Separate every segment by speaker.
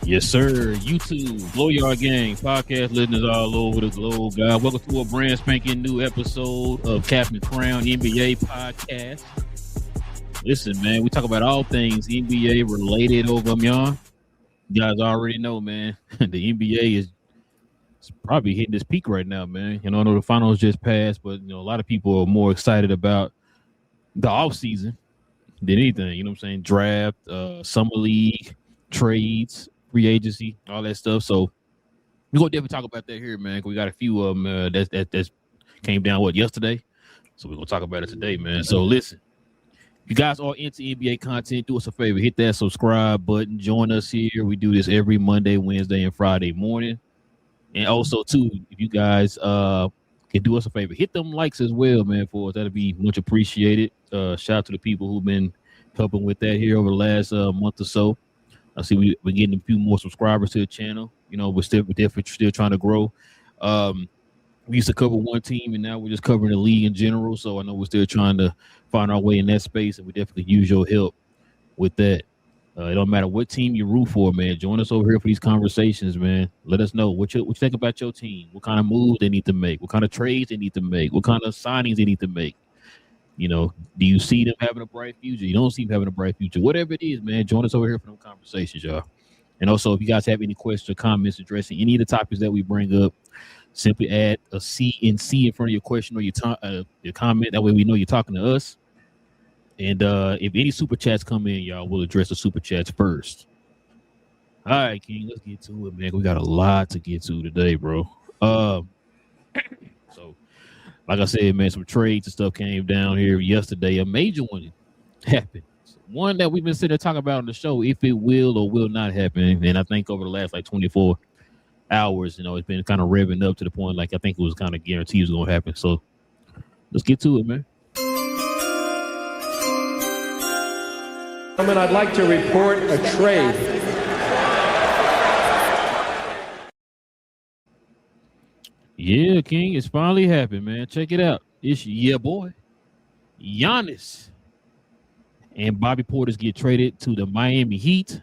Speaker 1: Yes, sir. YouTube, Blow Yard Gang, podcast listeners all over the globe, guys. Welcome to a brand spanking new episode of Captain Crown NBA podcast. Listen, man, we talk about all things NBA related over them, y'all. You guys already know, man. The NBA is probably hitting this peak right now, man. I know the finals just passed, but a lot of people are more excited about the off season than anything. You know what I'm saying? Draft, summer league, trades, free agency, all that stuff. So we're gonna definitely talk about that here, man. We got a few of them that's came down yesterday. So we're gonna talk about it today, man. So listen, if you guys are into NBA content, do us a favor, hit that subscribe button, join us here. We do this every Monday, Wednesday, and Friday morning. And also too, if you guys can do us a favor, hit them likes as well, man, for us. That'd be much appreciated. Shout out to the people who've been helping with that here over the last month or so. I see we're getting a few more subscribers to the channel. We're definitely still trying to grow. We used to cover one team, and now we're just covering the league in general. So I know we're still trying to find our way in that space, and we definitely use your help with that. It don't matter what team you root for, man. Join us over here for these conversations, man. Let us know what you think about your team, what kind of moves they need to make, what kind of trades they need to make, what kind of signings they need to make. Do you see them having a bright future? You don't see them having a bright future. Whatever it is, man, join us over here for them conversations, y'all. And also, if you guys have any questions or comments addressing any of the topics that we bring up, simply add a C in front of your question or your comment. That way we know you're talking to us. And if any super chats come in, y'all, we'll address the super chats first. All right, King, let's get to it, man. We got a lot to get to today, bro. So, like I said, man, some trades and stuff came down here yesterday. A major one happened. One that we've been sitting there talking about on the show, if it will or will not happen. And I think over the last 24 hours, it's been kind of revving up to the point I think it was kind of guaranteed it was going to happen. So let's get to it, man.
Speaker 2: I'd like to report a trade.
Speaker 1: Yeah, King, it's finally happened, man. Check it out. It's boy. Giannis and Bobby Portis get traded to the Miami Heat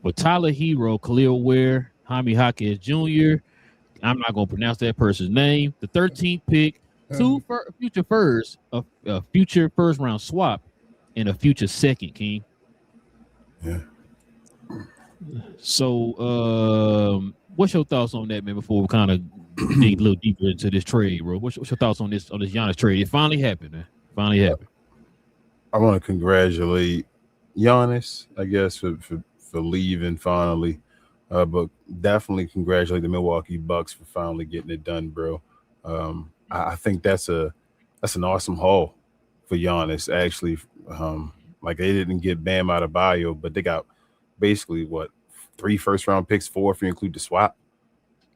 Speaker 1: for Tyler Hero, Khalil Ware, Jaime Jaquez Jr. I'm not going to pronounce that person's name. The 13th pick, two future firsts, a future first round swap, and a future second, King.
Speaker 3: Yeah.
Speaker 1: So, what's your thoughts on that, man? Before we kind of dig a little deeper into this trade, bro. What's your thoughts on this Giannis trade? It finally happened, man. Finally happened.
Speaker 3: I want to congratulate Giannis, I guess, for leaving finally, but definitely congratulate the Milwaukee Bucks for finally getting it done, bro. I think that's an awesome haul for Giannis. Actually, they didn't get Bam Adebayo, but they got basically 3 first-round picks, 4 if you include the swap,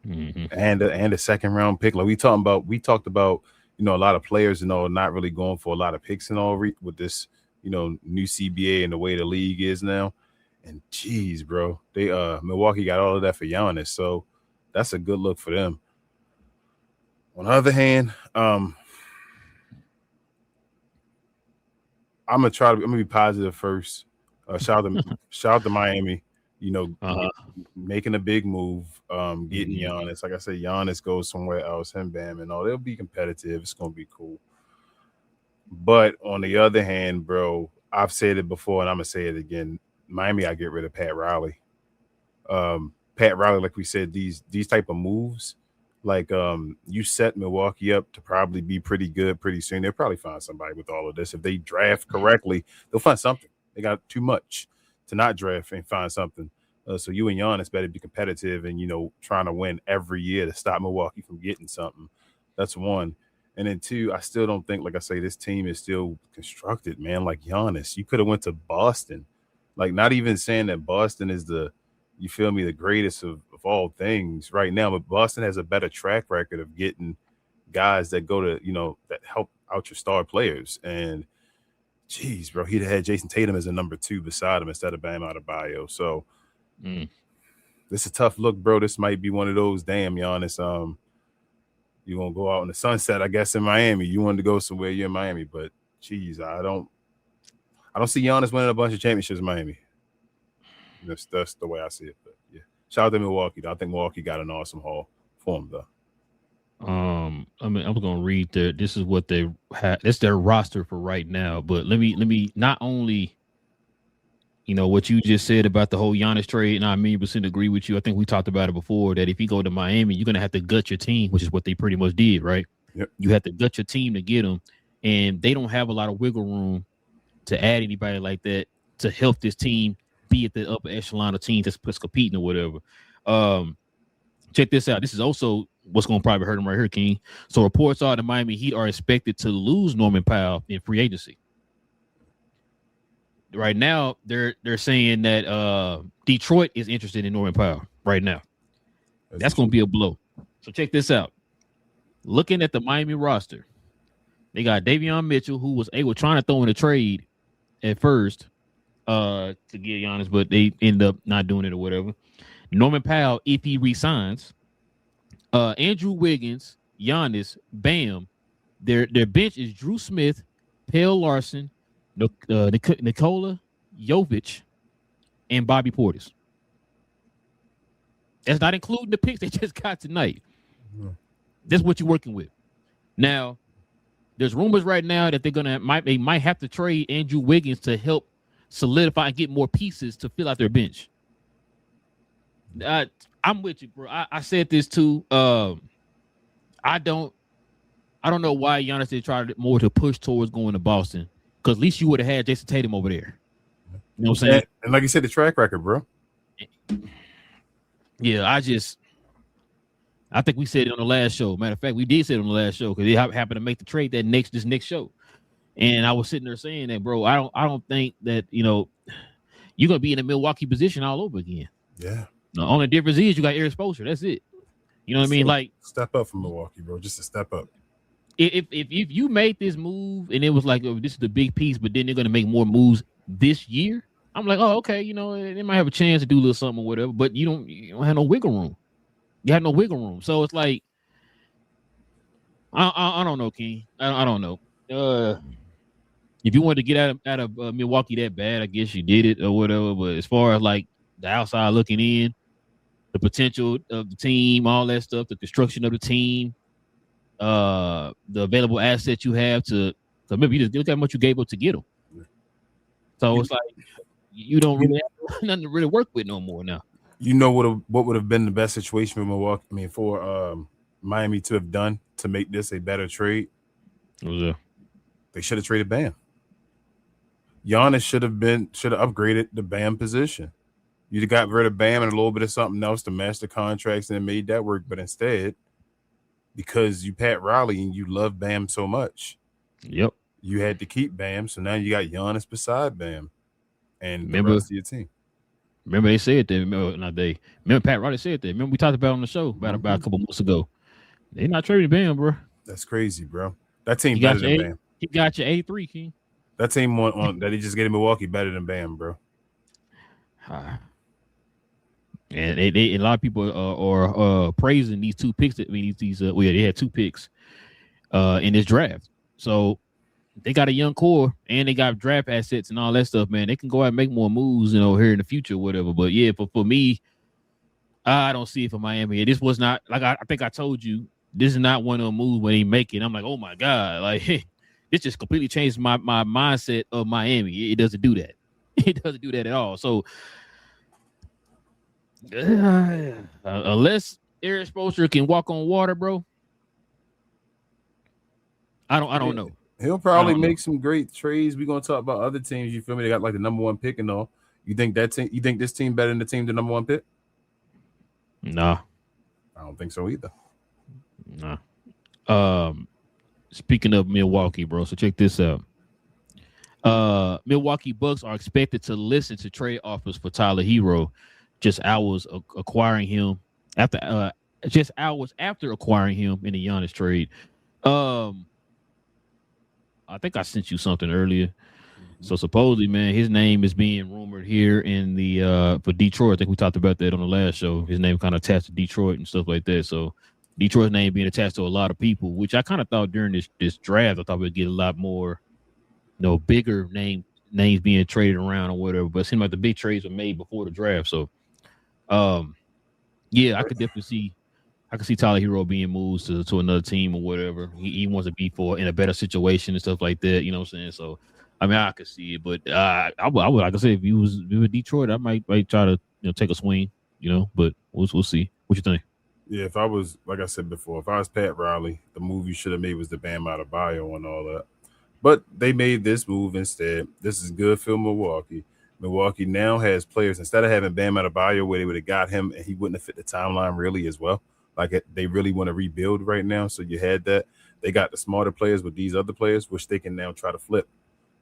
Speaker 3: and a second-round pick. We talked about a lot of players not really going for a lot of picks and all with this new CBA and the way the league is now. And geez, bro, they Milwaukee got all of that for Giannis, so that's a good look for them. On the other hand, I'm gonna be positive first. Shout out to Miami, making a big move, getting Giannis. Like I said, Giannis goes somewhere else, and Bam and all. They'll be competitive. It's gonna be cool. But on the other hand, bro, I've said it before, and I'm gonna say it again. Miami, I get rid of Pat Riley. Pat Riley, like we said, these type of moves, you set Milwaukee up to probably be pretty good pretty soon. They'll probably find somebody with all of this. If they draft correctly, they'll find something. They got too much to not draft and find something. So you and Giannis better be competitive and, trying to win every year to stop Milwaukee from getting something. That's one. And then 2, I still don't think, like I say, this team is still constructed, man. Like Giannis, you could have went to Boston. Not even saying that Boston is the greatest of all things right now, but Boston has a better track record of getting guys that go to, that help out your star players. And geez, bro, he'd have had Jason Tatum as a number 2 beside him instead of Bam Adebayo. So this is a tough look, bro. This might be one of those, damn, Giannis, you gonna go out in the sunset, I guess, in Miami. You wanted to go somewhere, you're in Miami, but geez, I don't see Giannis winning a bunch of championships in Miami. That's the way I see it. But yeah. Shout out to Milwaukee. I think Milwaukee got an awesome haul for him though.
Speaker 1: I mean, I'm gonna read this is what they have. It's their roster for right now. But let me not only, what you just said about the whole Giannis trade, and I 1,000,000% agree with you. I think we talked about it before that if you go to Miami, you're gonna have to gut your team, which is what they pretty much did, right?
Speaker 3: Yep.
Speaker 1: You have to gut your team to get them, and they don't have a lot of wiggle room to add anybody like that to help this team be at the upper echelon of teams that's competing or whatever. Check this out. This is also what's going to probably hurt him right here, King. So reports are the Miami Heat are expected to lose Norman Powell in free agency. Right now, they're saying that Detroit is interested in Norman Powell right now. That's going to be a blow. So check this out. Looking at the Miami roster, they got Davion Mitchell, who was trying to throw in a trade at first to get Giannis, but they end up not doing it or whatever. Norman Powell, if he resigns, Andrew Wiggins, Giannis, Bam. Their bench is Drew Smith, Pale Larson, Nikola Jovic, and Bobby Portis. That's not including the picks they just got tonight. Mm-hmm. That's what you're working with. Now, there's rumors right now that they might have to trade Andrew Wiggins to help solidify and get more pieces to fill out their bench. I'm with you, bro. I said this too. I don't know why Giannis did try more to push towards going to Boston, because at least you would have had Jason Tatum over there. You know what I'm saying?
Speaker 3: And like you said, the track record, bro.
Speaker 1: Yeah, I think we said it on the last show. Matter of fact, we did say it on the last show because they happened to make the trade this next show. And I was sitting there saying that, bro, I don't think that, you're going to be in a Milwaukee position all over again.
Speaker 3: Yeah.
Speaker 1: The only difference is you got Eric Spoelstra. That's it. You know what I mean? Like,
Speaker 3: step up from Milwaukee, bro. Just a step up.
Speaker 1: If you made this move and it was like, oh, this is the big piece, but then they're going to make more moves this year, I'm like, oh, okay, they might have a chance to do a little something or whatever, but you don't have no wiggle room. You have no wiggle room. So it's like, I don't know, King. I don't know. If you wanted to get out of Milwaukee that bad, I guess you did it or whatever. But as far as like the outside looking in, the potential of the team, all that stuff, the construction of the team, the available assets you have to remember, you just look at how much you gave up to get them. So it's like you don't really have nothing to really work with no more now.
Speaker 3: You know what would have been the best situation for Milwaukee? I mean, for Miami to have done to make this a better trade.
Speaker 1: What was that?
Speaker 3: They should have traded Bam. Giannis should have upgraded the Bam position. You'd have got rid of Bam and a little bit of something else to match the contracts and made that work. But instead, because you Pat Riley and you love Bam so much,
Speaker 1: yep,
Speaker 3: you had to keep Bam. So now you got Giannis beside Bam and the rest of your team.
Speaker 1: Remember they said that. Remember Pat Riley said that. Remember we talked about it on the show about a couple months ago. They're not trading Bam, bro.
Speaker 3: That's crazy, bro. That team better than Bam.
Speaker 1: He got your 83, King.
Speaker 3: That team on that he just get in Milwaukee better than Bam, bro.
Speaker 1: And a lot of people are praising these two picks. They had two picks in this draft. So they got a young core and they got draft assets and all that stuff, man. They can go out and make more moves, here in the future, whatever. But yeah, for me, I don't see it for Miami. This was not like I think I told you. This is not one of the moves when they make it. I'm like, oh my god, like this just completely changed my mindset of Miami. It doesn't do that. It doesn't do that at all. So unless Eric Spoelstra can walk on water, bro, I don't know.
Speaker 3: He'll probably make some great trades. We're gonna talk about other teams. You feel me? They got like the number one pick and all. You think this team better than the team the number one pick?
Speaker 1: No,
Speaker 3: I don't think so either.
Speaker 1: No. Speaking of Milwaukee, bro, so check this out. Milwaukee Bucks are expected to listen to trade offers for Tyler Hero just hours acquiring him after acquiring him in the Giannis trade. I think I sent you something earlier. Mm-hmm. So supposedly, man, his name is being rumored here in the for Detroit. I think we talked about that on the last show. His name kind of attached to Detroit and stuff like that. So Detroit's name being attached to a lot of people, which I kind of thought during this draft, I thought we'd get a lot more, bigger names being traded around or whatever. But it seemed like the big trades were made before the draft. So Yeah, I could definitely see. I can see Tyler Hero being moved to another team or whatever. He wants to be in a better situation and stuff like that. You know what I'm saying? So, I mean, I could see it, but I would like I said, if you was Detroit, I might try to take a swing. But we'll see. What you think?
Speaker 3: Yeah, if I was, like I said before, if I was Pat Riley, the move you should have made was the Bam Adebayo and all that. But they made this move instead. This is good for Milwaukee. Milwaukee now has players, instead of having Bam Adebayo where they would have got him and he wouldn't have fit the timeline really as well. Like they really want to rebuild right now. So you had that. They got the smarter players with these other players, which they can now try to flip.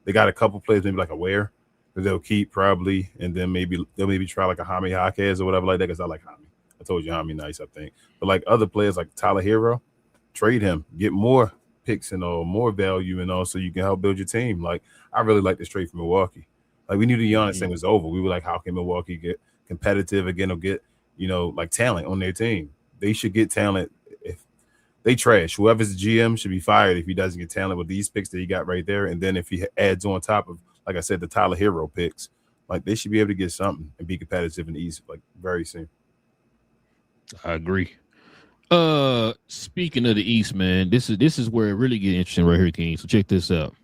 Speaker 3: They got a couple players, maybe like a Ware, that they'll keep probably, and then they'll try like a Jaime Jaquez or whatever like that, because I like Jaime. I told you Jaime nice, I think. But like other players like Tyler Hero, trade him, get more picks and all, more value and all, so you can help build your team. Like I really like this trade from Milwaukee. Like we knew the Giannis thing was over. We were like, how can Milwaukee get competitive again or get like talent on their team? They should get talent. If they trash, whoever's the GM should be fired if he doesn't get talent with these picks that he got right there. And then if he adds on top of, like I said, the Tyler Hero picks, like they should be able to get something and be competitive in the East like very soon.
Speaker 1: I agree. Speaking of the East, man, this is where it really gets interesting right here, King. So check this out.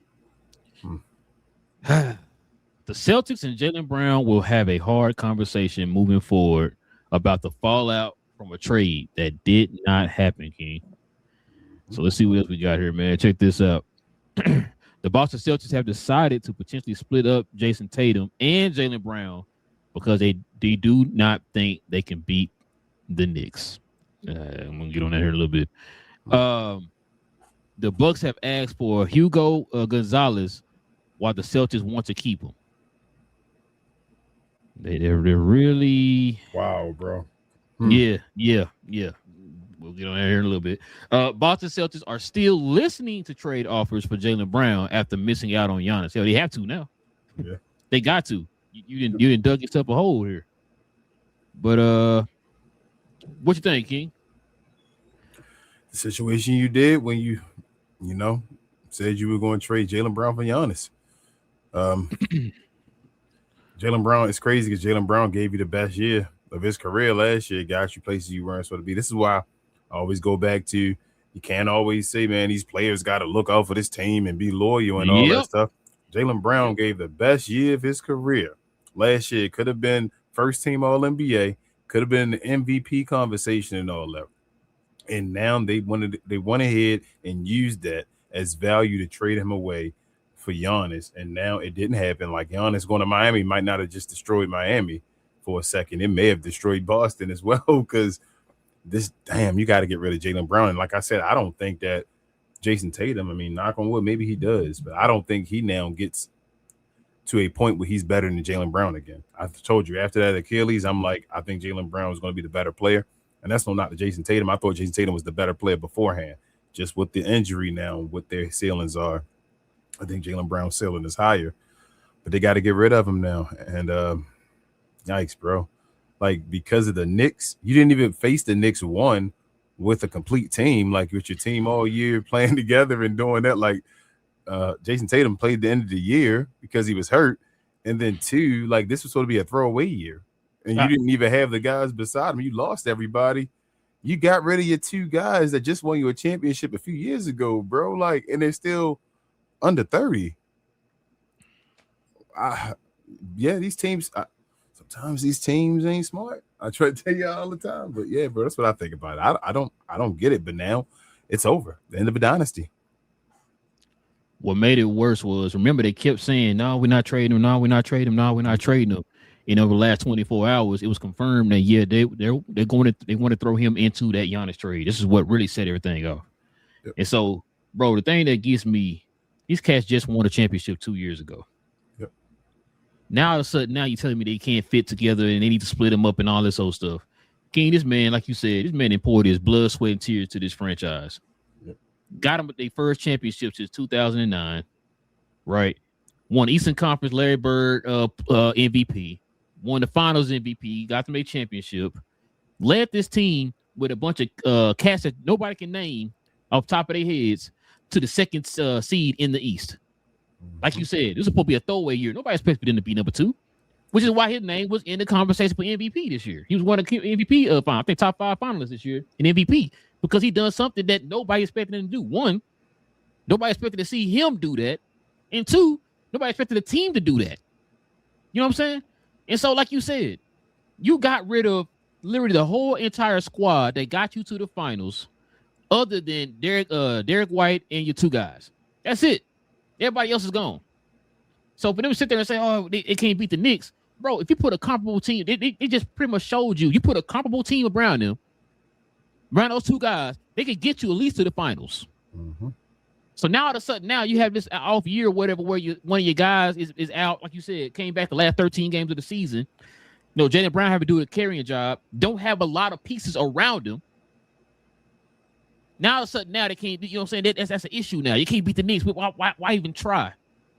Speaker 1: The Celtics and Jaylen Brown will have a hard conversation moving forward about the fallout from a trade that did not happen, King. So let's see what else we got here, man. Check this out. The Boston Celtics have decided to potentially split up Jason Tatum and Jaylen Brown because they do not think they can beat the Knicks. I'm gonna get on that here a little bit. The Bucks have asked for Hugo Gonzalez, while the Celtics want to keep him. They're really
Speaker 3: bro.
Speaker 1: Yeah. We'll get on that here in a little bit. Boston Celtics are still listening to trade offers for Jaylen Brown after missing out on Giannis. Hell, they have to now.
Speaker 3: Yeah,
Speaker 1: they got to. You didn't dug yourself a hole here. But what you think, King?
Speaker 3: The situation you did when you said you were going to trade Jaylen Brown for Giannis. Jaylen Brown is crazy because Jaylen Brown gave you the best year of his career last year, got you places you weren't supposed to be. This is why I always go back to, you can't always say, man, these players got to look out for this team and be loyal and all that stuff. Jaylen Brown gave the best year of his career last year. Could have been first team All-NBA, could have been the MVP conversation and all that. And now they went ahead and used that as value to trade him away for Giannis. And now it didn't happen. Like Giannis going to Miami might not have just destroyed Miami for a second. It may have destroyed Boston as well, because you got to get rid of Jaylen Brown. And like I said, I don't think that Jason Tatum, I mean, knock on wood, maybe he does, but I don't think he now gets to a point where he's better than Jaylen Brown again. I told you after that Achilles, I'm like, I think Jaylen Brown is going to be the better player. And that's not to Jason Tatum. I thought Jason Tatum was the better player beforehand. Just with the injury now, what their ceilings are, I think Jaylen Brown's ceiling is higher. But they got to get rid of him now. And yikes, bro. Like, because of the Knicks, you didn't even face the Knicks with a complete team, like with your team all year playing together and doing that. Like, Jason Tatum played the end of the year because he was hurt. And then two, like, this was supposed to be a throwaway year. And you didn't even have the guys beside him. You lost everybody. You got rid of your two guys that just won you a championship a few years ago, bro. Like, and they're still under 30. These teams, sometimes these teams ain't smart. I try to tell you all the time, but yeah, bro, that's what I think about it. I don't get it, but now it's over. The end of a dynasty.
Speaker 1: What made it worse was, remember, they kept saying, no, we're not trading him. No, we're not trading him. No, we're not trading him. The last 24 hours, it was confirmed that they want to throw him into that Giannis trade. This is what really set everything off. Yep. And so, bro, the thing that gets me, these cats just won a championship 2 years ago.
Speaker 3: Yep.
Speaker 1: Now all of a sudden, you're telling me they can't fit together and they need to split them up and all this old stuff. King, this man, like you said, this man poured his blood, sweat, and tears to this franchise.
Speaker 3: Yep.
Speaker 1: Got them with their first championship since 2009, right? Won Eastern Conference Larry Bird MVP. Won the Finals MVP, got them a championship, led this team with a bunch of cats that nobody can name off top of their heads to the second seed in the East. Like you said, this is supposed to be a throwaway year. Nobody expected them to be number 2. which is why his name was in the conversation for MVP this year. He was one of the MVP I think top 5 finalists this year in MVP because he done something that nobody expected him to do. One, nobody expected to see him do that, and two, nobody expected the team to do that. You know what I'm saying? And so, like you said, you got rid of literally the whole entire squad that got you to the finals, other than Derek White and your 2 guys. That's it. Everybody else is gone. So for them to sit there and say, "Oh, it can't beat the Knicks," bro, if you put a comparable team, it just pretty much showed you. You put a comparable team around them, around those 2 guys, they could get you at least to the finals.
Speaker 3: Mm-hmm.
Speaker 1: So now all of a sudden, now you have this off year or whatever, where one of your guys is out, like you said, came back the last 13 games of the season. You know, Jaylen Brown having to do a carrying job, don't have a lot of pieces around him. Now all of a sudden, now they can't, you know what I'm saying? That's an issue now. You can't beat the Knicks. Why even try?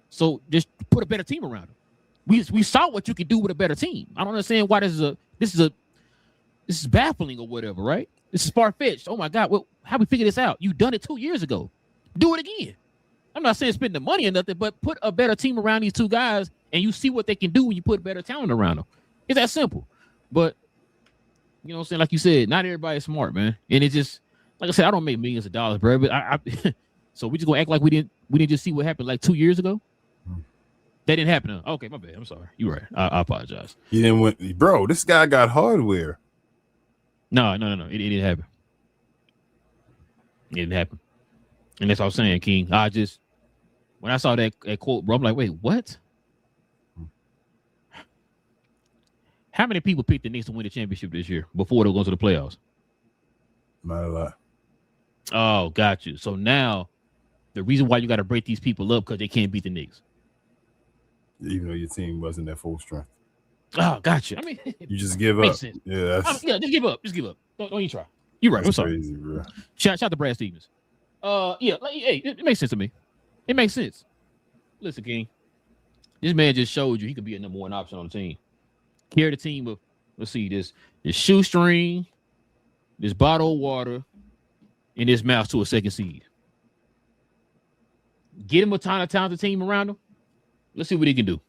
Speaker 1: So just put a better team around him. We saw what you could do with a better team. I don't understand why this is baffling or whatever, right? This is far-fetched. Oh my God, how we figure this out? You done it 2 years ago. Do it again. I'm not saying spend the money or nothing, but put a better team around these 2 guys, and you see what they can do when you put better talent around them. It's that simple. But you know what I'm saying? Like you said, not everybody's smart, man. And it's just, like I said, I don't make millions of dollars, bro. But I so we just gonna act like we didn't just see what happened like 2 years ago. That didn't happen. Huh? Okay, my bad. I'm sorry. You're right. I apologize.
Speaker 3: He didn't win, bro. This guy got hardware.
Speaker 1: No. It didn't happen. It didn't happen. And that's what I was saying, King. When I saw that quote, bro, I'm like, wait, what? How many people picked the Knicks to win the championship this year before they were going to the playoffs?
Speaker 3: Not a lot.
Speaker 1: Oh, got you. So now the reason why you got to break these people up because they can't beat the Knicks.
Speaker 3: Even though your team wasn't at full strength.
Speaker 1: Oh, got you. I mean,
Speaker 3: you just give up.
Speaker 1: Sense.
Speaker 3: Yeah,
Speaker 1: just give up. Just give up. Don't even try. You're right. I'm sorry.
Speaker 3: Crazy, bro.
Speaker 1: Shout to Brad Stevens. Yeah, hey, it makes sense to me. It makes sense. Listen, King, this man just showed you he could be a number 1 option on the team. Carry the team with, let's see, this shoestring, this bottle of water, and this mouse to a 2nd seed. Get him a ton of talented team around him. Let's see what he can do.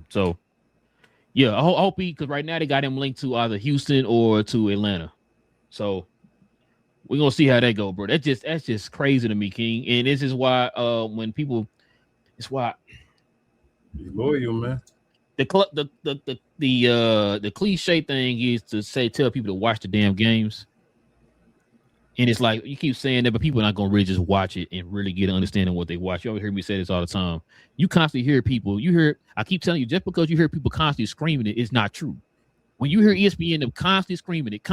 Speaker 1: So, yeah, I hope because right now they got him linked to either Houston or to Atlanta. So we're gonna see how that go, bro. That's just crazy to me, King. And this is why when people, it's why
Speaker 3: you loyal, man.
Speaker 1: The cliche thing is to tell people to watch the damn games. And it's like you keep saying that, but people are not gonna really just watch it and really get an understanding of what they watch. You always hear me say this all the time. You constantly hear people. I keep telling you, just because you hear people constantly screaming it's not true. When you hear ESPN them constantly screaming it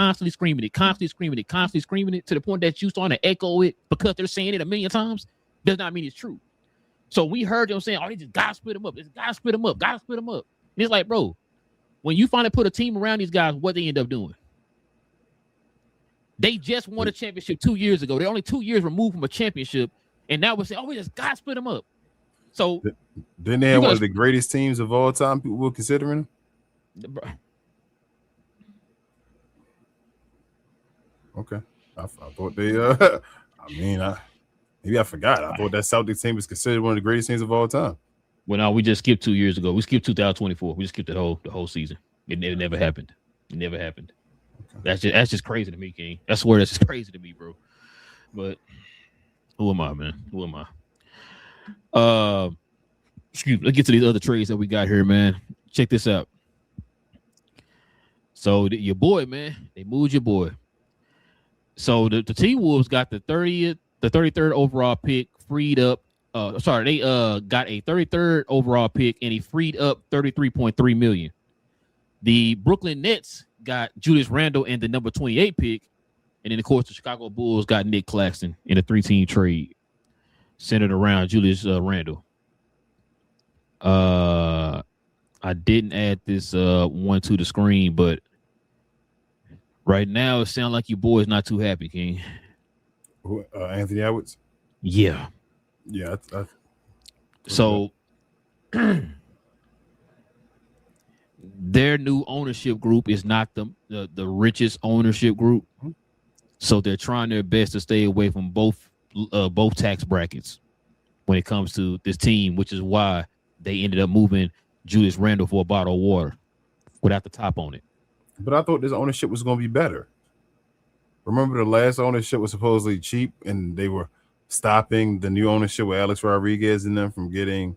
Speaker 1: to the point that you starting to echo it because they're saying it a million times, does not mean it's true. So we heard them saying, "Oh, they just gotta split them up. Gotta split them up. And it's like, bro, when you finally put a team around these guys, what they end up doing? They just won a championship 2 years ago. They're only 2 years removed from a championship, and now we're saying, "Oh, we just gotta split them up." So
Speaker 3: didn't they have one of the greatest teams of all time? People were considering them. Okay, I thought they. Maybe I forgot. I thought that Celtics team was considered one of the greatest teams of all time.
Speaker 1: Well, no, we just skipped 2 years ago. We skipped 2024. We just skipped the whole season. It never happened. It never happened. Okay. That's just crazy to me, King. I swear that's just crazy to me, bro. But who am I, man? Who am I? Excuse me. Let's get to these other trades that we got here, man. Check this out. So your boy, man, they moved your boy. So the T-Wolves got the 33rd overall pick freed up. They got a 33rd overall pick and he freed up $33.3 million. The Brooklyn Nets got Julius Randle and the number 28 pick, and then of course the Chicago Bulls got Nick Claxton in a 3-team trade centered around Julius Randle. I didn't add this one to the screen, but right now it sounds like your boy is not too happy, King.
Speaker 3: Anthony Edwards.
Speaker 1: Yeah. So their new ownership group is not the richest ownership group, so they're trying their best to stay away from both tax brackets when it comes to this team, which is why they ended up moving Julius Randle for a bottle of water without the top on it.
Speaker 3: But I thought this ownership was going to be better. Remember, the last ownership was supposedly cheap, and they were stopping the new ownership with Alex Rodriguez and them from getting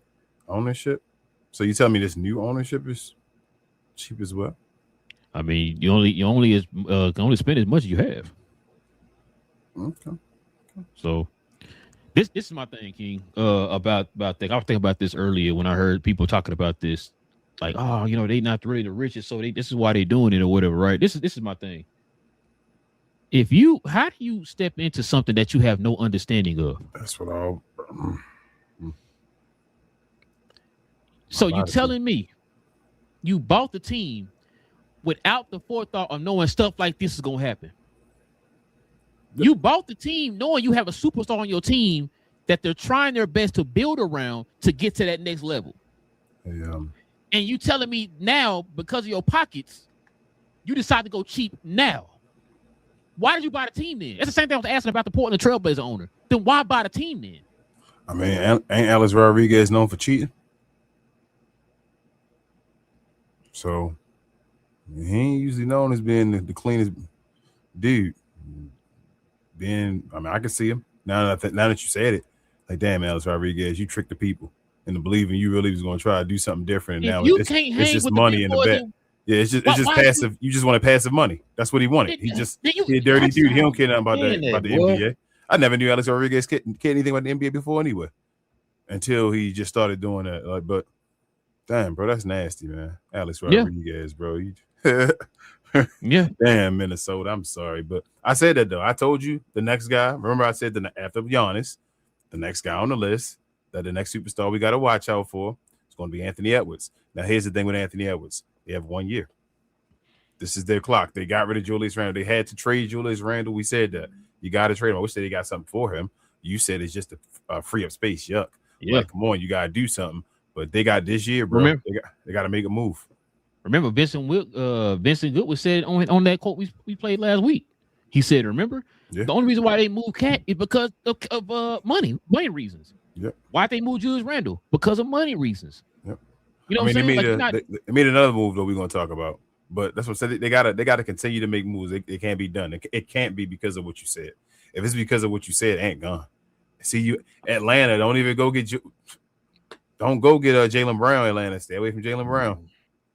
Speaker 3: ownership. So you tell me this new ownership is cheap as well?
Speaker 1: I mean, you only can only spend as much as you have.
Speaker 3: Okay.
Speaker 1: So this is my thing, King. About that. I was thinking about this earlier when I heard people talking about this, like, oh, they not really the richest, so this is why they doing it or whatever, right? This is my thing. How do you step into something that you have no understanding of?
Speaker 3: That's what I'll.
Speaker 1: So you telling me you bought the team without the forethought of knowing stuff like this is gonna happen? You bought the team knowing you have a superstar on your team that they're trying their best to build around to get to that next level.
Speaker 3: Yeah.
Speaker 1: And you telling me now, because of your pockets, you decide to go cheap now. Why did you buy the team then? That's the same thing I was asking about the Portland Trailblazer owner. Then why buy the team then?
Speaker 3: I mean, ain't Alex Rodriguez known for cheating? So he ain't usually known as being the cleanest dude. I mean, I can see him now that you said it. Like, damn, Alex Rodriguez, you tricked the people into believing you really was going to try to do something different. And now it's just money in the bet. Yeah, it's just passive. You just wanted passive money. That's what he wanted. He a dirty dude. He don't care nothing about the NBA. I never knew Alex Rodriguez cared anything about the NBA before anyway, until he just started doing that. But damn, bro, that's nasty, man. Alex Rodriguez, bro.
Speaker 1: Yeah.
Speaker 3: Damn, Minnesota. I'm sorry, but I said that though. I told you the next guy. Remember, I said after Giannis, the next guy on the list, that the next superstar we got to watch out for is going to be Anthony Edwards. Now, here's the thing with Anthony Edwards. They have 1 year. This is their clock. They got rid of Julius Randle. They had to trade Julius Randle. We said that. You got to trade him. I wish they got something for him. You said it's just to free up space. Yuck. Yeah. Like, come on, you got to do something. But they got this year, bro. They got to make a move.
Speaker 1: Remember, Vincent Good was said on that quote we played last week. He said, remember, the only reason why they moved Cat is because of money reasons.
Speaker 3: Yep.
Speaker 1: Why they moved Julius Randle? Because of money reasons.
Speaker 3: Yep.
Speaker 1: You know what I'm saying?
Speaker 3: They made another move that we're going to talk about. But that's what I said. They gotta continue to make moves. It can't be done. It can't be because of what you said. If it's because of what you said, it ain't gone. See you, Atlanta. Don't even go get you. Don't go get Jaylen Brown. Atlanta, stay away from Jaylen Brown.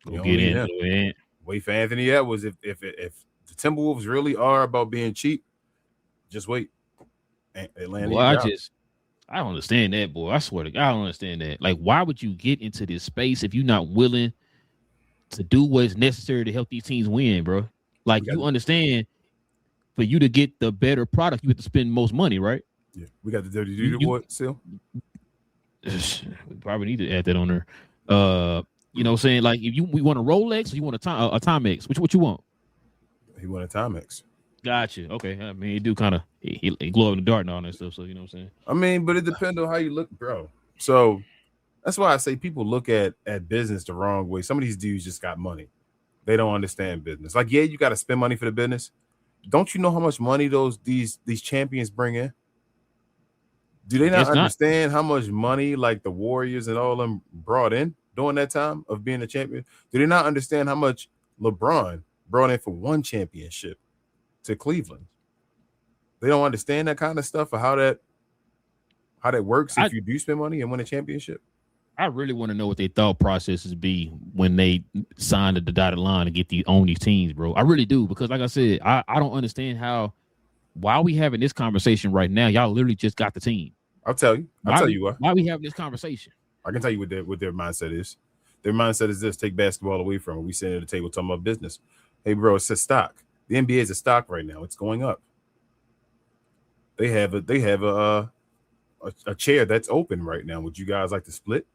Speaker 1: Go get in.
Speaker 3: Wait for Anthony Edwards. If the Timberwolves really are about being cheap, just wait. Atlanta.
Speaker 1: Well, I don't understand that, boy. I swear to God, I don't understand that. Like, why would you get into this space if you're not willing to do what's necessary to help these teams win, bro? Like, you understand, for you to get the better product, you have to spend most money, right?
Speaker 3: Yeah, we got the Dirty Duty Award still.
Speaker 1: We probably need to add that on there. You know what I'm saying? Like, if we want a Rolex or you want a Timex, what you want?
Speaker 3: He want a Timex.
Speaker 1: Gotcha. Okay. I mean, he do kind of he glow in the dark and all that stuff. So you know what I'm saying?
Speaker 3: I mean, but it depends on how you look, bro. So that's why I say people look at business the wrong way. Some of these dudes just got money. They don't understand business. Like, yeah, you got to spend money for the business. Don't you know how much money these champions bring in? Do they not understand how much money like the Warriors and all them brought in during that time of being a champion? Do they not understand how much LeBron brought in for one championship to Cleveland? They don't understand that kind of stuff or how that works if you do spend money and win a championship.
Speaker 1: I really want to know what their thought processes be when they signed the dotted line to get own these teams, bro. I really do, because like I said, I don't understand why we having this conversation right now. Y'all literally just got the team.
Speaker 3: I'll tell you why.
Speaker 1: Why we having this conversation?
Speaker 3: I can tell you what their mindset is. Their mindset is this: take basketball away from it. We sitting at the table talking about business. Hey, bro, it's a stock. The NBA is a stock right now. It's going up. They have a chair that's open right now. Would you guys like to split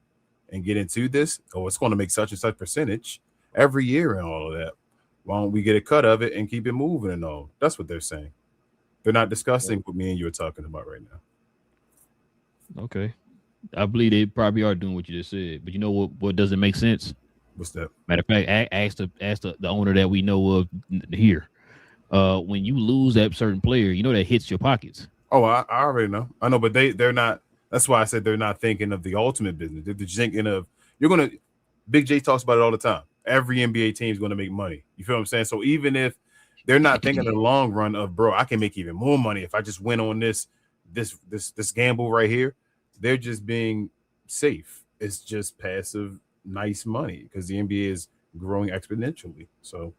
Speaker 3: and get into this? Oh, it's going to make such and such percentage every year and all of that. Why don't we get a cut of it and keep it moving and all? That's what they're saying. They're not discussing what me and you are talking about right now.
Speaker 1: Okay. I believe they probably are doing what you just said. But you know what doesn't make sense?
Speaker 3: What's that?
Speaker 1: Matter of fact, ask the owner that we know of here. When you lose that certain player, you know that hits your pockets.
Speaker 3: Oh, I already know. I know, but they're not. That's why I said they're not thinking of the ultimate business. They're just thinking of Big J talks about it all the time. Every NBA team is going to make money. You feel what I'm saying? So even if they're not thinking in the long run of, bro, I can make even more money if I just win on this gamble right here, they're just being safe. It's just passive, nice money because the NBA is growing exponentially. So,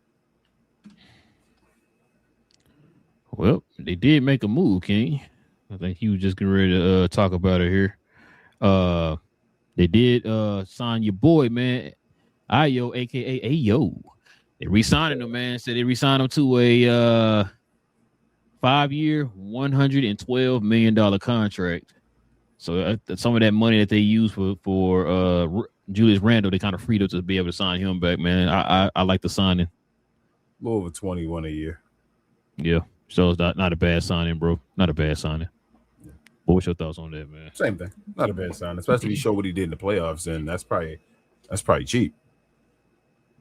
Speaker 1: well, they did make a move, King. I think he was just getting ready to talk about it here. They did sign your boy, man, Ayo, aka Ayo. They re-signed him, man. Said they re-signed him to a 5-year, $112 million contract. So some of that money that they used for Julius Randle, they kind of freed up to be able to sign him back, man. I like the signing.
Speaker 3: A little over 21 a year.
Speaker 1: Yeah, so it's not a bad signing, bro. Not a bad signing. Yeah. What's your thoughts on that, man?
Speaker 3: Same thing. Not a bad signing, especially if you show what he did in the playoffs, and that's probably cheap.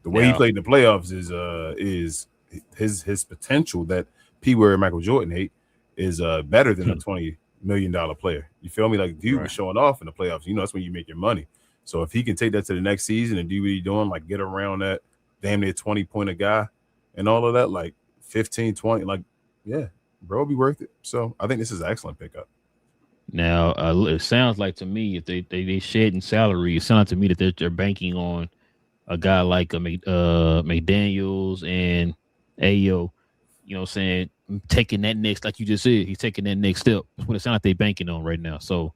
Speaker 3: The way he played in the playoffs is his potential that P. Word and Michael Jordan hate is better than a $20 million player. You feel me? Like dude was showing off in the playoffs. You know, that's when you make your money. So if he can take that to the next season and do what he's doing, like get around that damn near 20-point guy and all of that, like 15, 20, like, yeah, bro, it'll be worth it. So I think this is an excellent pickup.
Speaker 1: Now, it sounds like to me, if they shedding salary, it sounds to me that they're banking on a guy like McDaniels and Ayo, you know what I'm saying, taking that next, like you just said, he's taking that next step. That's what it sounds like they're banking on right now. So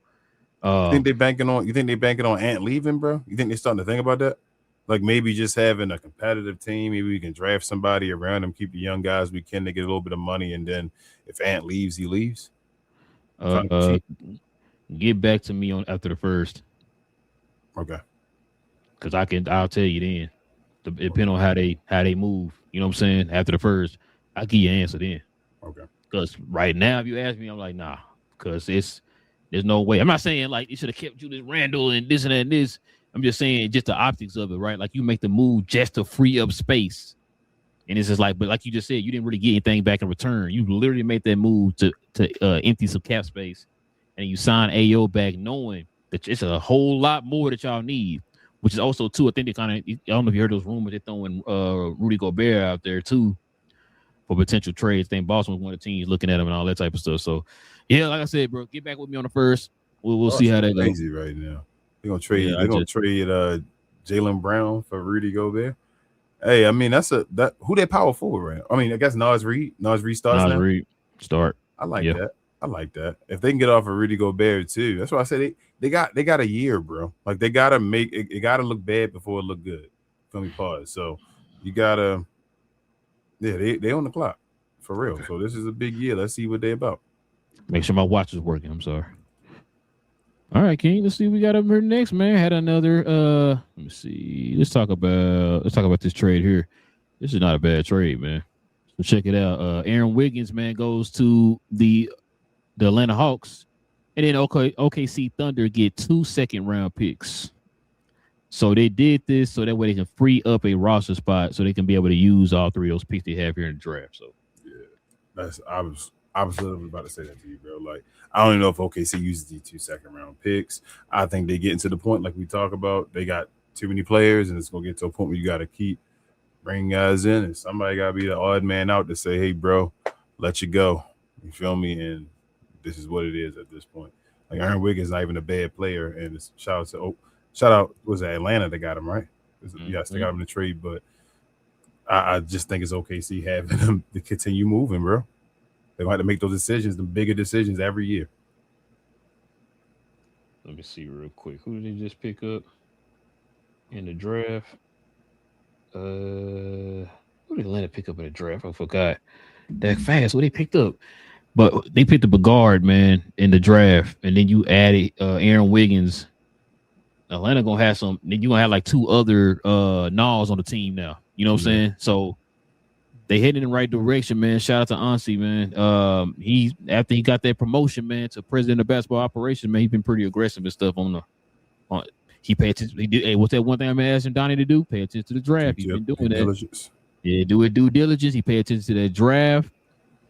Speaker 3: you think they're banking on Ant leaving, bro? You think they're starting to think about that? Like maybe just having a competitive team, maybe we can draft somebody around them, keep the young guys we can to get a little bit of money, and then if Ant leaves, he leaves.
Speaker 1: Get back to me on after the first.
Speaker 3: Okay.
Speaker 1: Because I'll tell you then. Depending on how they move. You know what I'm saying? After the first, I'll give you an answer then.
Speaker 3: Okay.
Speaker 1: Because right now, if you ask me, I'm like, nah. Because there's no way. I'm not saying like you should have kept Julius Randle and this and that and this. I'm just saying just the optics of it, right? Like you make the move just to free up space. And it's just like, but like you just said, you didn't really get anything back in return. You literally made that move to empty some cap space. And you sign Ayo back knowing that it's a whole lot more that y'all need. Which is also, too, I think they kind of, I don't know if you heard those rumors, they're throwing Rudy Gobert out there, too, for potential trades. I think Boston was one of the teams looking at him and all that type of stuff. So, yeah, like I said, bro, get back with me on the first. We'll see how that goes.
Speaker 3: Crazy right now. They're going to trade Jaylen Brown for Rudy Gobert. Hey, I mean, who they power forward right now? I mean, I guess Nas Reed starts now.
Speaker 1: Reed start.
Speaker 3: I like that. I like that. If they can get off of Rudy Gobert too, that's why I said they got a year, bro. Like they gotta make it gotta look bad before it look good. Feel me? Pause. So you gotta, they on the clock for real. So this is a big year. Let's see what they about.
Speaker 1: Make sure my watch is working. I'm sorry. All right, King. Let's see what we got up here next, man. Had another. Let me see. Let's talk about this trade here. This is not a bad trade, man. So check it out. Aaron Wiggins, man, goes to the Atlanta Hawks, and then OKC Thunder get 2 second-round picks. So they did this so that way they can free up a roster spot so they can be able to use all three of those picks they have here in the draft. So
Speaker 3: yeah, I was literally about to say that to you, bro. Like I don't even know if OKC uses the 2 second-round picks. I think they get to the point like we talk about. They got too many players, and it's gonna get to a point where you got to keep bringing guys in, and somebody got to be the odd man out to say, "Hey, bro, let you go." You feel me? And this is what it is at this point. Like Aaron Wiggins not even a bad player, and shout out was it Atlanta that got him right? Yes, they got him in the trade, but I just think it's OKC having him to continue moving, bro. They have to make those decisions, the bigger decisions every year.
Speaker 1: Let me see real quick. Who did they just pick up in the draft? Who did Atlanta pick up in the draft? I forgot. That fast. What they picked up? But they picked up a guard, man, in the draft, and then you added Aaron Wiggins. Atlanta gonna have some. Then you gonna have like 2 other Nalls on the team now. You know what I'm saying? So they heading in the right direction, man. Shout out to Ansi, man. He after he got that promotion, man, to president of basketball operations, man, he's been pretty aggressive and stuff on. He paid attention. He did. Hey, what's that one thing I'm asking Donnie to do? Pay attention to the draft. He's been doing that. Diligence. Yeah, do it due diligence. He paid attention to that draft.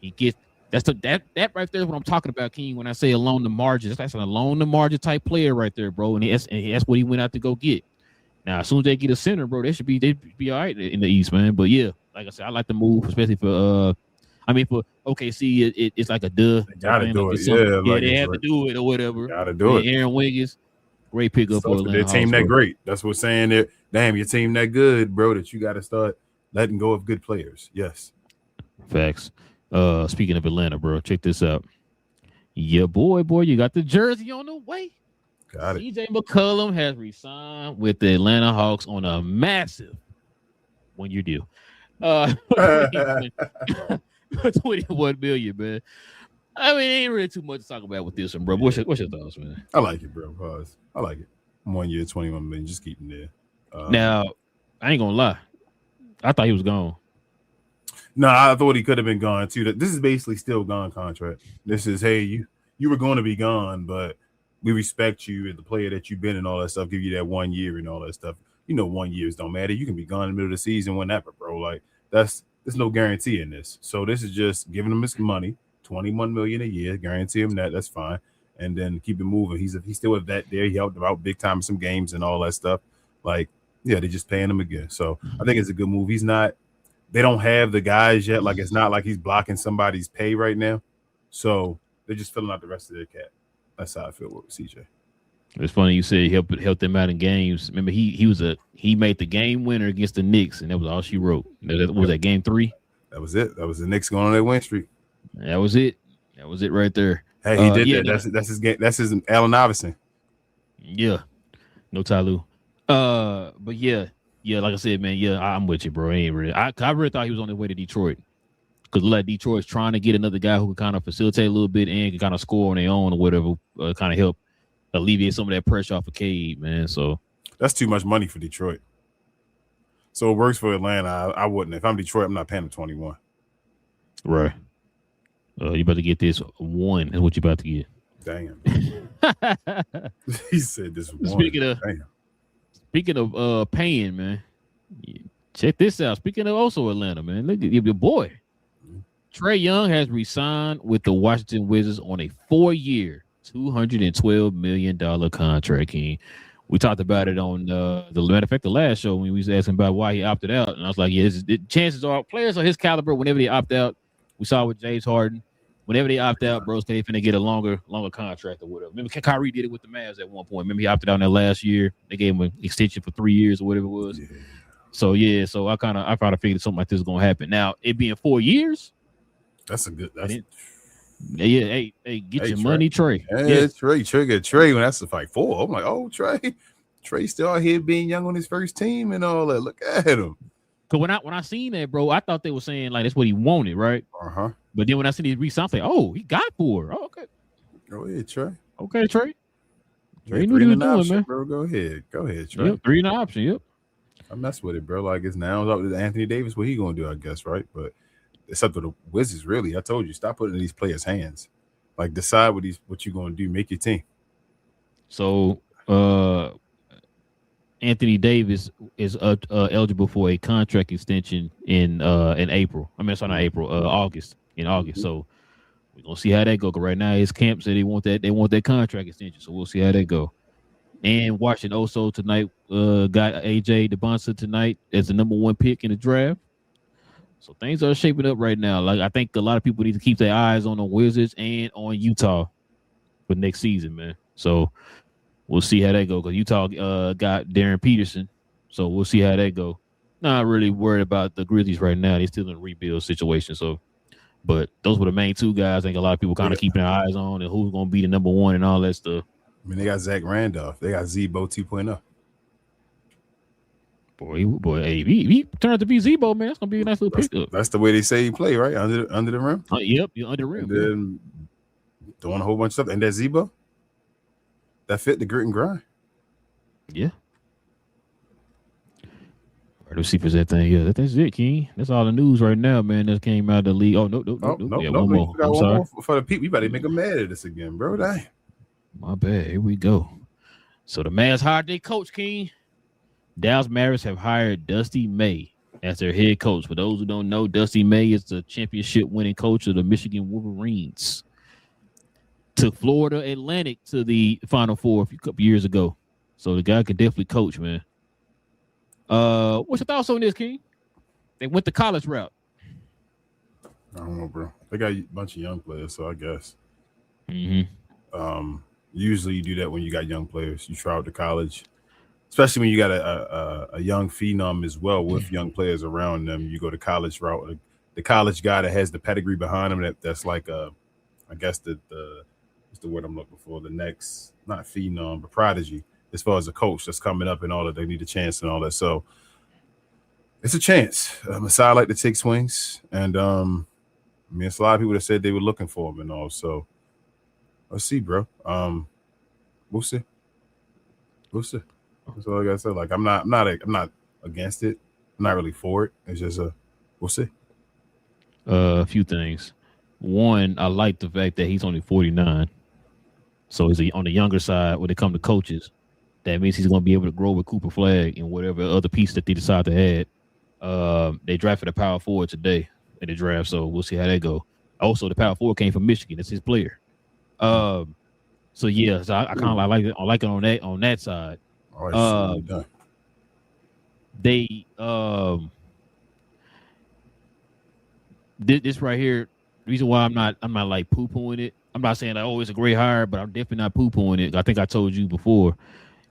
Speaker 1: He gets. That right there is what I'm talking about, King. When I say along the margins, that's an along the margin type player right there, bro. And that's what he went out to go get. Now, as soon as they get a center, bro, they be all right in the East, man. But yeah, like I said, I like the move, especially for for OKC, it's like a duh.
Speaker 3: They gotta do
Speaker 1: Like
Speaker 3: it. Yeah, like
Speaker 1: they have to do it or whatever.
Speaker 3: Gotta do it.
Speaker 1: Aaron Wiggins, great pickup for Atlanta.
Speaker 3: Their team that great. That's what's saying that. Damn, your team that good, bro. That you got to start letting go of good players. Yes.
Speaker 1: Facts. Speaking of Atlanta, bro, check this out. Yeah, boy, you got the jersey on the way.
Speaker 3: Got it.
Speaker 1: CJ McCollum has re-signed with the Atlanta Hawks on a massive one-year deal. 21 million, man. I mean, ain't really too much to talk about with this one, bro. What's your thoughts, man?
Speaker 3: I like it, bro. Pause. I like it. 1 year, 21 million. Just keep him there.
Speaker 1: Now, I ain't gonna lie. I thought he was gone.
Speaker 3: No, I thought he could have been gone too. This is basically still gone contract. This is, hey, you were going to be gone, but we respect you as the player that you've been and all that stuff. Give you that 1 year and all that stuff. 1 years don't matter. You can be gone in the middle of the season whenever, bro. Like there's no guarantee in this. So this is just giving him his money, 21 million a year, guarantee him that. That's fine, and then keep it moving. He's still with that there. He helped him out big time in some games and all that stuff. Like, yeah, they're just paying him again. So I think it's a good move. He's not. They don't have the guys yet. Like it's not like he's blocking somebody's pay right now. So they're just filling out the rest of their cap. That's how I feel with CJ.
Speaker 1: It's funny you said he helped them out in games. Remember, he made the game winner against the Knicks, and that was all she wrote. Was that game 3?
Speaker 3: That was it. That was the Knicks going on their win streak.
Speaker 1: That was it. That was it right there.
Speaker 3: Hey, he did that. That's his game. That's his Allen Iverson.
Speaker 1: Yeah, no Tyloo. But yeah, like I said, man. Yeah, I'm with you, bro. I really thought he was on his way to Detroit because like Detroit's trying to get another guy who can kind of facilitate a little bit and can kind of score on their own or whatever, kind of help alleviate some of that pressure off of Cade, man. So
Speaker 3: that's too much money for Detroit. So it works for Atlanta. I wouldn't. If I'm Detroit, I'm not paying him 21.
Speaker 1: Right. You about to get this one. That's what you about to get.
Speaker 3: Damn. He said this one.
Speaker 1: Speaking of paying, man. Check this out. Speaking of also Atlanta, man. Look at your boy. Trae Young has re-signed with the Washington Wizards on a 4-year, $212 million contract. King. We talked about it on the matter of fact, the last show when we was asking about why he opted out, and I was like, yeah, chances are players of his caliber, whenever they opt out, we saw with James Harden, whenever they opt out, bros, they finna get a longer contract or whatever. Remember, Kyrie did it with the Mavs at one point. Remember, he opted out in that last year. They gave him an extension for 3 years or whatever it was. Yeah. So I kind of figured something like this was gonna happen. Now it being 4 years.
Speaker 3: That's a good.
Speaker 1: Yeah, hey, get your money, Trae.
Speaker 3: Yeah, Trae. When that's like 4, I'm like, oh, Trae still out here being young on his first team and all that. Look at him.
Speaker 1: Cause when I seen that, bro, I thought they were saying like that's what he wanted, right? But then when I seen his re-sign, I was like, oh, he got 4. Oh, okay.
Speaker 3: Go ahead, Trae.
Speaker 1: Okay, Trae. Trae knew what he was doing, man.
Speaker 3: Bro, go ahead, Trae.
Speaker 1: Yep, 3 in the option. Yep.
Speaker 3: I mess with it, bro. Like it's now up to Anthony Davis. What he gonna do? I guess, right? But it's up to the Wizards, really. I told you, stop putting it in these players' hands. Like decide what you're gonna do. Make your team.
Speaker 1: So, Anthony Davis is eligible for a contract extension in April. I mean, sorry, not April. August. In August. So we're gonna see how that go. Cause right now his camp said they want that contract extension. So we'll see how that go. And Washington also tonight got AJ DeBonsa tonight as the number 1 pick in the draft. So things are shaping up right now. Like I think a lot of people need to keep their eyes on the Wizards and on Utah for next season, man. So we'll see how that go. Because Utah got Darren Peterson, so we'll see how that go. Not really worried about the Grizzlies right now. They're still in a rebuild situation. So, but those were the main 2 guys. I think a lot of people kind of keeping their eyes on and who's going to be the number 1 and all that stuff.
Speaker 3: I mean, they got Zach Randolph. They got Zebo 2.0.
Speaker 1: Boy, hey, he turned to be Zebo, man. That's gonna be a nice little pickup.
Speaker 3: That's the way they say he play, right? Under the rim.
Speaker 1: Yep, you're under the rim.
Speaker 3: And then doing a whole bunch of stuff, and that Zebo that fit the grit and grind.
Speaker 1: Yeah. All right, let's see if there's that thing. Yeah, that's it, King. That's all the news right now, man. That came out of the league. Oh no. Yeah, one more.
Speaker 3: One more for the people. You better make them mad at us again, bro. Dang.
Speaker 1: My bad. Here we go. So the Mavs hired their coach, King. Dallas Mavericks have hired Dusty May as their head coach. For those who don't know, Dusty May is the championship-winning coach of the Michigan Wolverines. Took Florida Atlantic to the Final Four a couple years ago. So the guy can definitely coach, man. What's your thoughts on this, King? They went the college route.
Speaker 3: I don't know, bro. They got a bunch of young players, so I guess. Usually you do that when you got young players. You try out to college, especially when you got a young phenom as well with young players around them. You go to college route. The college guy that has the pedigree behind him. That's like I guess what's the word I'm looking for? The next, not phenom, but prodigy. As far as a coach that's coming up and all that, they need a chance and all that. So it's a chance. A side like to take swings, and it's a lot of people that said they were looking for him and all. So let's see, bro. We'll see. That's all I gotta say. Like I'm not against it. I'm not really for it. It's just we'll see.
Speaker 1: A few things. One, I like the fact that he's only 49, so he's on the younger side when it comes to coaches. That means he's going to be able to grow with Cooper Flagg and whatever other piece that they decide to add. They drafted a power forward today in the draft, so we'll see how that go. Also, the power forward came from Michigan. That's his player. So yeah, so I kind of like it. I like it on that side.
Speaker 3: All right,
Speaker 1: they this right here. The reason why I'm not like poo-pooing it. I'm not saying like, oh, it's a great hire, but I'm definitely not poo-pooing it. I think I told you before.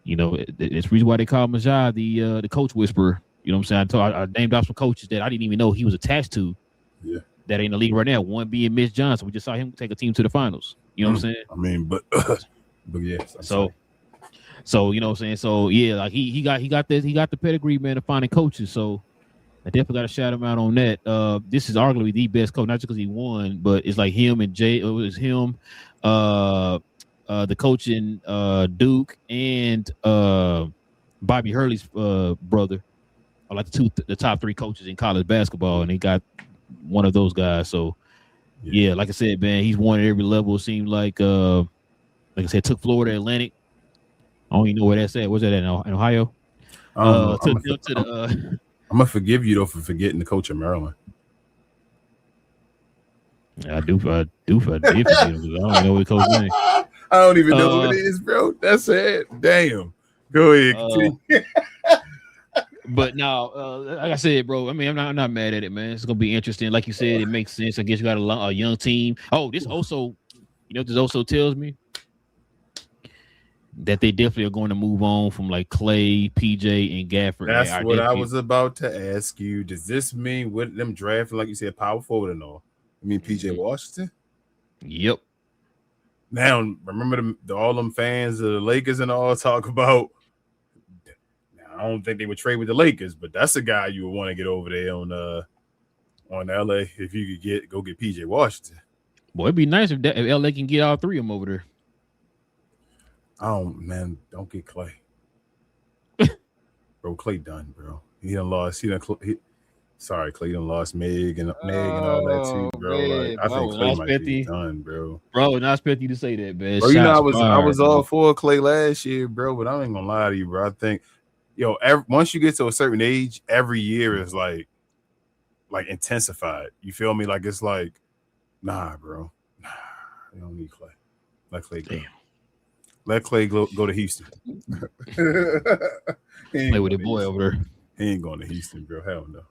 Speaker 1: You know, it's the reason why they call Majah the coach whisperer. You know what I'm saying? I named off some coaches that I didn't even know he was attached to.
Speaker 3: Yeah. That
Speaker 1: ain't in the league right now. One being Mitch Johnson. We just saw him take a team to the finals. You know what I'm saying?
Speaker 3: I mean, but yes.
Speaker 1: So you know what I'm saying? So yeah, like he got the pedigree, man, of finding coaches. So I definitely got to shout him out on that. This is arguably the best coach, not just because he won, but it's like him and Jay. It was him, the coach in Duke and Bobby Hurley's brother are like the top three coaches in college basketball, and he got one of those guys. So yeah, like I said, man, he's won at every level. It seemed like I said, took Florida Atlantic. I don't even know where that's at. Where's that at in Ohio?
Speaker 3: I'm gonna forgive you though for forgetting the coach of Maryland.
Speaker 1: I do forget him. I don't even know what coach name.
Speaker 3: I don't even know who it is, bro. That's it. Damn. Go ahead. Continue.
Speaker 1: But now, like I said, bro, I mean, I'm not mad at it, man. It's gonna be interesting. Like you said, it makes sense. I guess you got a young team. Oh, this also, this also tells me that they definitely are going to move on from like Clay, PJ, and Gafford.
Speaker 3: That's what I was about to ask you. Does this mean with them drafting, like you said, power forward and all? I mean, PJ Washington?
Speaker 1: Yep.
Speaker 3: Now, remember all them fans of the Lakers and all talk about, I don't think they would trade with the Lakers, but that's a guy you would want to get over there on LA if you could go get PJ Washington.
Speaker 1: Boy, it'd be nice if LA can get all three of them over there.
Speaker 3: Man, don't get Clay. Bro, Clay done, bro. He done lost. Clay done lost Meg and all that too, bro.
Speaker 1: Man,
Speaker 3: I think Clay might be done, bro.
Speaker 1: Bro, not expect you to say that, man.
Speaker 3: Bro, I was all for Clay last year, bro, but I ain't gonna lie to you, bro. I think, once you get to a certain age, every year is like intensified. You feel me? Like it's like, nah, bro. Nah, you don't need Clay. Let Clay go.
Speaker 1: Damn.
Speaker 3: Let Clay go to Houston.
Speaker 1: Play with your boy over there.
Speaker 3: He ain't going to Houston, bro. Hell no.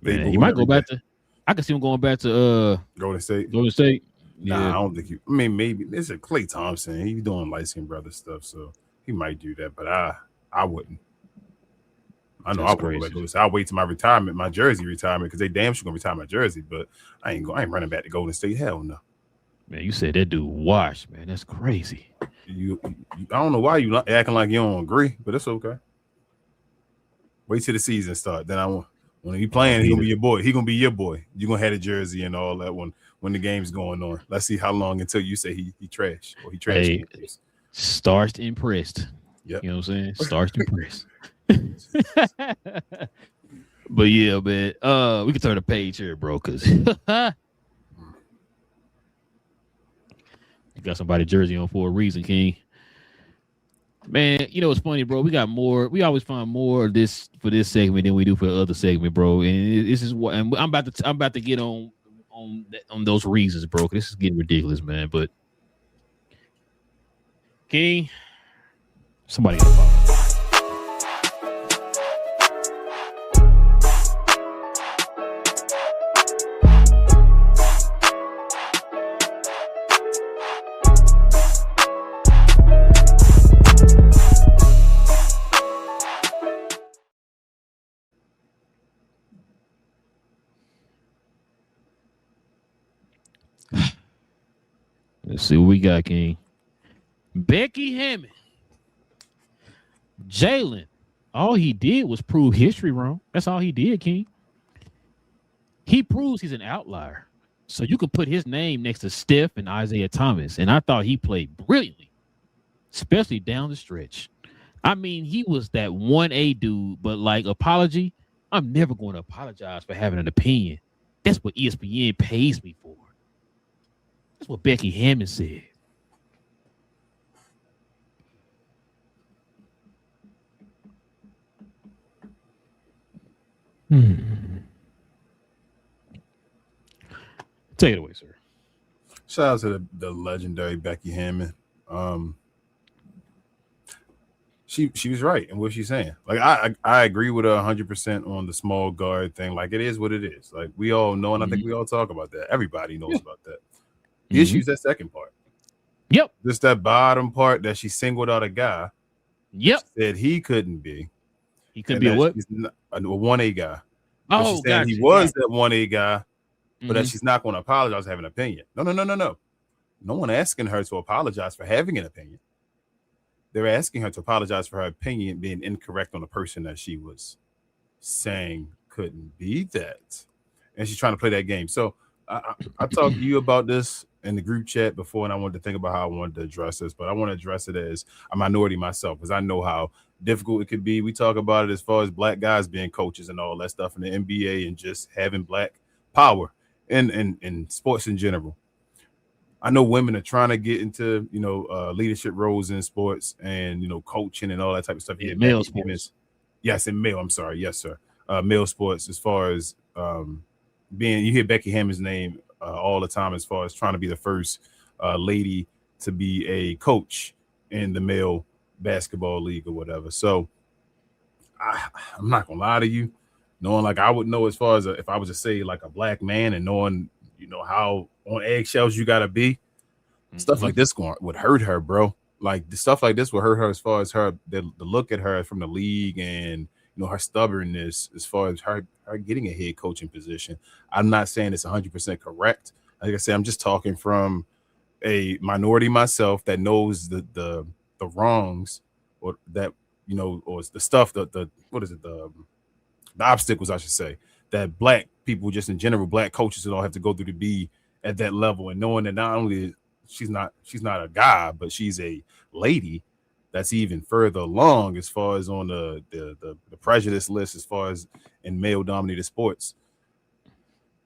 Speaker 1: Man, he might go back to. I can see him going back to
Speaker 3: Golden State.
Speaker 1: Yeah.
Speaker 3: I don't think I mean, maybe it's a Klay Thompson. He's doing light-skinned brother stuff, so he might do that. But I wouldn't. I know I wouldn't. I'll wait till my jersey retirement, because they damn sure gonna retire my jersey. But I ain't running back to Golden State. Hell no.
Speaker 1: Man, you said that dude washed, man. That's crazy.
Speaker 3: I don't know why you acting like you don't agree, but it's okay. Wait till the season start. Then when he playing, he gonna be your boy. He gonna be your boy. You gonna have a jersey and all that when the game's going on. Let's see how long until you say he trash or he trash.
Speaker 1: Hey, starched impressed.
Speaker 3: Yep.
Speaker 1: You know what I'm saying? Starched impressed. But yeah, man. We can turn the page here, bro, because you got somebody jersey on for a reason, King. Man, it's funny, bro. We got more. We always find more of this for this segment than we do for the other segment, bro. And this is what I'm about to get on those reasons, bro. This is getting ridiculous, man. But King, somebody got a Let's see what we got, King. Becky Hammond. Jalen. All he did was prove history wrong. That's all he did, King. He proves he's an outlier. So you could put his name next to Steph and Isaiah Thomas. And I thought he played brilliantly, especially down the stretch. I mean, he was that 1A dude, but like apology, I'm never going to apologize for having an opinion. That's what ESPN pays me for. That's what Becky Hammond said. Take it away, sir.
Speaker 3: Shout out to the legendary Becky Hammond. She was right in what she's saying. Like I agree with her 100% on the small guard thing. Like it is what it is. Like we all know, and I think we all talk about that. Everybody knows about that. The issue is that second part.
Speaker 1: Yep.
Speaker 3: Just that bottom part that she singled out a guy.
Speaker 1: Yep.
Speaker 3: Said he couldn't be.
Speaker 1: He couldn't be a what?
Speaker 3: A 1A guy.
Speaker 1: Oh,
Speaker 3: she said he was that 1A guy, but that she's not going to apologize for having an opinion. No. No one asking her to apologize for having an opinion. They're asking her to apologize for her opinion being incorrect on the person that she was saying couldn't be that. And she's trying to play that game. So I talked to you about this in the group chat before, and I wanted to think about how I wanted to address this, but I want to address it as a minority myself because I know how difficult it could be. We talk about it as far as black guys being coaches and all that stuff in the NBA and just having black power in sports in general. I know women are trying to get into, leadership roles in sports and, coaching and all that type of stuff.
Speaker 1: Yeah, male sports.
Speaker 3: Yes, in male. I'm sorry. Yes, sir. Male sports as far as you hear Becky Hammond's name all the time as far as trying to be the first lady to be a coach in the male basketball league or whatever. So I'm not going to lie to you. Knowing like I would know as far as if I was to say like a black man and knowing, how on eggshells you got to be, stuff like this would hurt her, bro. Like the stuff like this would hurt her as far as her, the look at her from the league and, her stubbornness as far as her getting a head coaching position. I'm not saying it's 100% correct. Like I said, I'm just talking from a minority myself that knows the wrongs or that, or the stuff, the obstacles, I should say, that black people just in general, black coaches that all have to go through to be at that level, and knowing that not only she's not a guy, but she's a lady that's even further along as far as on the prejudice list as far as in male dominated sports.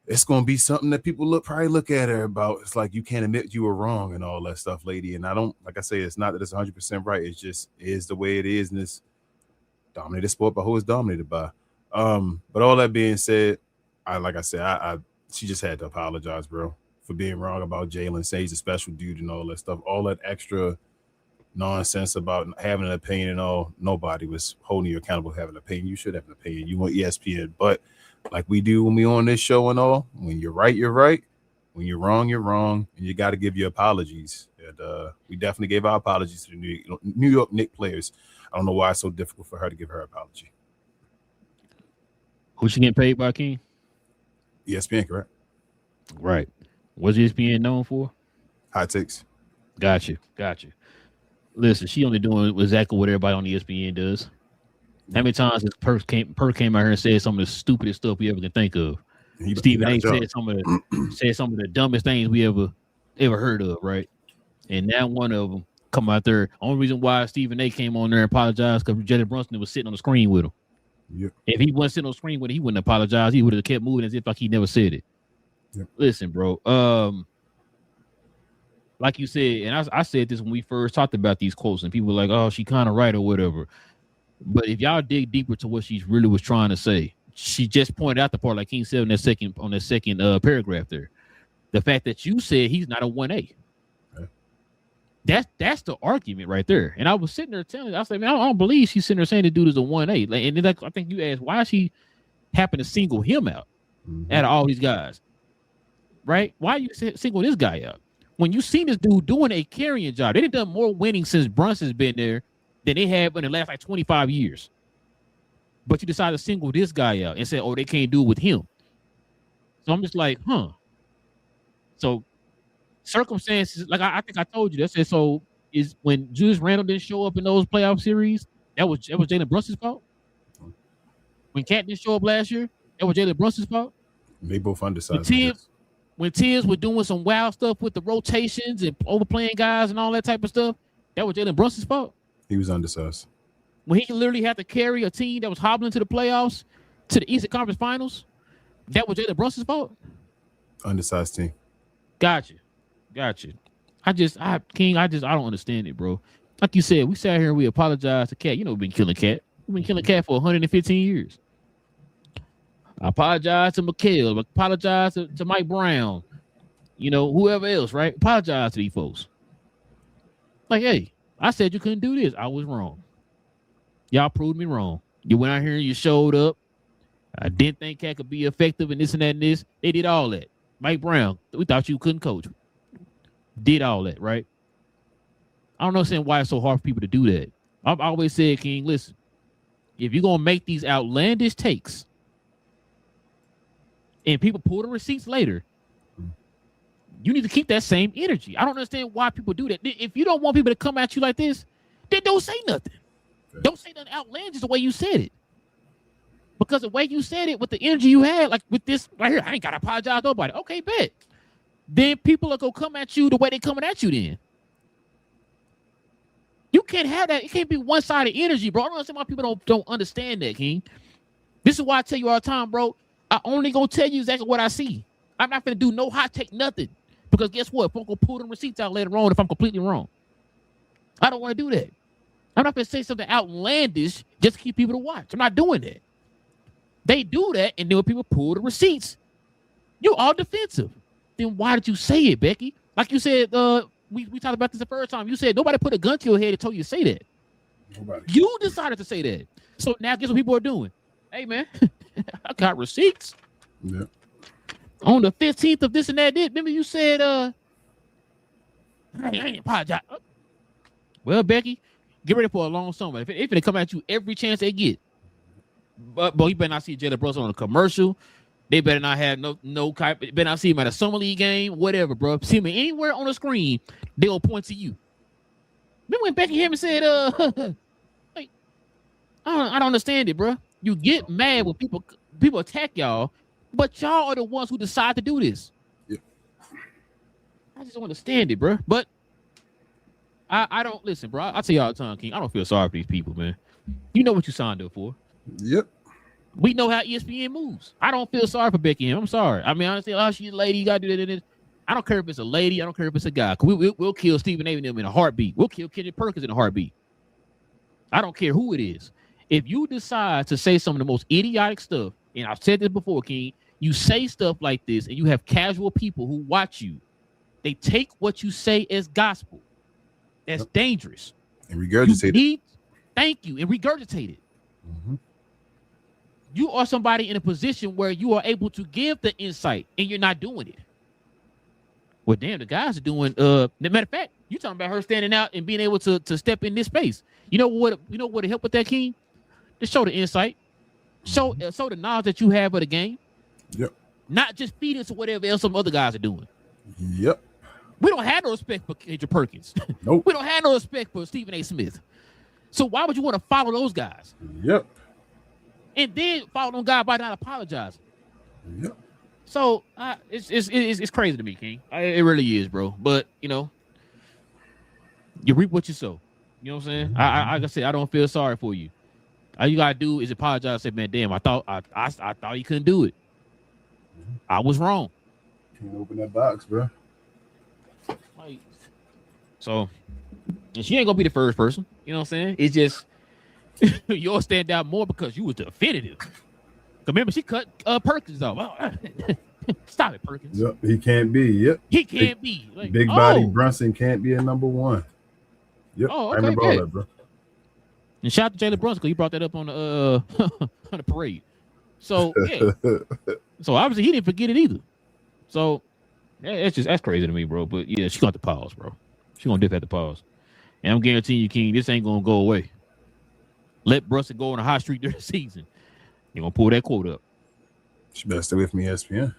Speaker 3: It's going to be something that people probably look at her about. It's like, you can't admit you were wrong and all that stuff, lady. And I don't, like I say, it's not that it's 100% right. It's just is the way it is in this dominated sport, but who is dominated by. But all that being said, she just had to apologize, bro, for being wrong about Jalen, say he's a special dude and all that stuff. All that extra nonsense about having an opinion and all. Nobody was holding you accountable for having an opinion. You should have an opinion. You want ESPN, but like we do when we on this show and all, when you're right, you're right. When you're wrong, you're wrong, and you got to give your apologies. And we definitely gave our apologies to the New York Knicks players. I don't know why it's so difficult for her to give her apology.
Speaker 1: Who's she getting paid by, King?
Speaker 3: ESPN, correct?
Speaker 1: Right. What's ESPN known for?
Speaker 3: Hot takes.
Speaker 1: Got you. Listen, she only doing exactly what everybody on ESPN does. How many times has Perk came out here and said some of the stupidest stuff we ever can think of? Stephen A. said some of the dumbest things we ever heard of, right? And now one of them come out there. Only reason why Stephen A. came on there and apologized because Jalen Brunson was sitting on the screen with him.
Speaker 3: Yep.
Speaker 1: If he wasn't sitting on the screen with him, he wouldn't apologize. He would have kept moving as if like he never said it. Yep. Listen, bro. Like you said, and I said this when we first talked about these quotes, and people were like, "Oh, she kind of right or whatever." But if y'all dig deeper to what she really was trying to say, she just pointed out the part, like King said on that second paragraph there, the fact that you said he's not a 1A. Okay. That's the argument right there. And I was sitting there telling, I said, man, I don't believe she's sitting there saying the dude is a 1A. Like, and then I think you asked why she happened to single him out out of all these guys, right? Why you single this guy out when you seen this dude doing a carrying job? They done done more winning since Brunson's been there than they have in the last like 25 years. But you decided to single this guy out and say, oh, they can't do it with him. So I'm just like, huh. So circumstances, like I think I told you that. Said so is when Julius Randle didn't show up in those playoff series. That was Jalen Brunson's fault. When Cat didn't show up last year, that was Jalen Brunson's fault.
Speaker 3: They both undersized.
Speaker 1: When Tibbs were doing some wild stuff with the rotations and overplaying guys and all that type of stuff, that was Jalen Brunson's fault.
Speaker 3: He was undersized.
Speaker 1: When he literally had to carry a team that was hobbling to the playoffs, to the Eastern Conference Finals, that was Jalen Brunson's fault.
Speaker 3: Undersized team.
Speaker 1: Gotcha. I don't understand it, bro. Like you said, we sat here and we apologized to Cat. You know, we've been killing Cat. We've been killing Cat for 115 years. I apologize to McHale. I apologize to Mike Brown. You know, whoever else, right? Apologize to these folks. Like, hey, I said you couldn't do this. I was wrong. Y'all proved me wrong. You went out here and you showed up. I didn't think Cat could be effective and this and that and this. They did all that. Mike Brown, we thought you couldn't coach. Did all that, right? I don't understand why it's so hard for people to do that. I've always said, King, listen, if you're going to make these outlandish takes and people pull the receipts later, you need to keep that same energy. I don't understand why people do that. If you don't want people to come at you like this, then don't say nothing. Don't say nothing outlandish the way you said it. Because the way you said it with the energy you had, like with this right here, I ain't got to apologize to nobody. Okay, bet. Then people are going to come at you the way they coming at you then. You can't have that. It can't be one-sided energy, bro. I don't understand why people don't understand that, King. This is why I tell you all the time, bro. I only going to tell you exactly what I see. I'm not going to do no hot take nothing. Because guess what? I'm going to pull them receipts out later on if I'm completely wrong. I don't want to do that. I'm not going to say something outlandish just to keep people to watch. I'm not doing that. They do that, and then when people pull the receipts, you're all defensive. Then why did you say it, Becky? Like you said, we talked about this the first time. You said nobody put a gun to your head and told you to say that. Nobody. You decided to say that. So now guess what people are doing? Hey, man, I got receipts.
Speaker 3: Yeah.
Speaker 1: On the 15th of this and that, remember you said, I ain't apologize. Well, Becky, get ready for a long summer. If they come at you every chance they get. But you better not see Jalen Brunson on a commercial. They better not have no better not see him at a summer league game, whatever, bro. See him anywhere on the screen, they'll point to you. Remember when Becky Hammond said, like, I don't understand it, bro. You get mad when people attack y'all, but y'all are the ones who decide to do this. Yeah. I just don't understand it, bro. But I don't listen, bro. I tell you all the time, King. I don't feel sorry for these people, man. You know what you signed up for.
Speaker 3: Yep.
Speaker 1: We know how ESPN moves. I don't feel sorry for Becky. I'm sorry. I mean, honestly, she's a lady. You got to do that. I don't care if it's a lady. I don't care if it's a guy. We'll kill Stephen A. and them in a heartbeat. We'll kill Kendrick Perkins in a heartbeat. I don't care who it is. If you decide to say some of the most idiotic stuff, and I've said this before, King, you say stuff like this, and you have casual people who watch you. They take what you say as gospel. That's dangerous.
Speaker 3: And regurgitate it.
Speaker 1: Thank you. And regurgitate it.
Speaker 3: Mm-hmm.
Speaker 1: You are somebody in a position where you are able to give the insight, and you're not doing it. Well, damn, the guys are doing. Matter of fact, you talking about her standing out and being able to step in this space. You know what? You know what to help with that, King? To show the insight, show the knowledge that you have of the game.
Speaker 3: Yep.
Speaker 1: Not just feed into whatever else some other guys are doing.
Speaker 3: Yep.
Speaker 1: We don't have no respect for Kendrick Perkins.
Speaker 3: Nope.
Speaker 1: We don't have no respect for Stephen A. Smith. So why would you want to follow those guys?
Speaker 3: Yep.
Speaker 1: And then follow them guys by not apologizing.
Speaker 3: Yep.
Speaker 1: So it's crazy to me, King. It really is, bro. But you know, you reap what you sow. You know what I'm saying? Like I said, I don't feel sorry for you. All you gotta do is apologize. And say, man, damn, I thought you couldn't do it. I was wrong.
Speaker 3: Can't open that box, bro.
Speaker 1: So, and she ain't gonna be the first person. You know what I'm saying? It's just you'll stand out more because you was definitive. Remember, she cut Perkins off. Stop it, Perkins.
Speaker 3: Yep, he can't be. Yep,
Speaker 1: he can't be. Like,
Speaker 3: big body Brunson can't be a number one. Yep, okay, I remember all that, bro.
Speaker 1: And shout out to Jalen Brunson because he brought that up on the on the parade. So yeah, so obviously he didn't forget it either. So yeah, that's crazy to me, bro. But yeah, she got to pause, bro. She gonna dip at the pause, and I'm guaranteeing you, King, this ain't gonna go away. Let Brunson go on a hot streak during the season. You're gonna pull that quote up.
Speaker 3: She better stay with me, ESPN.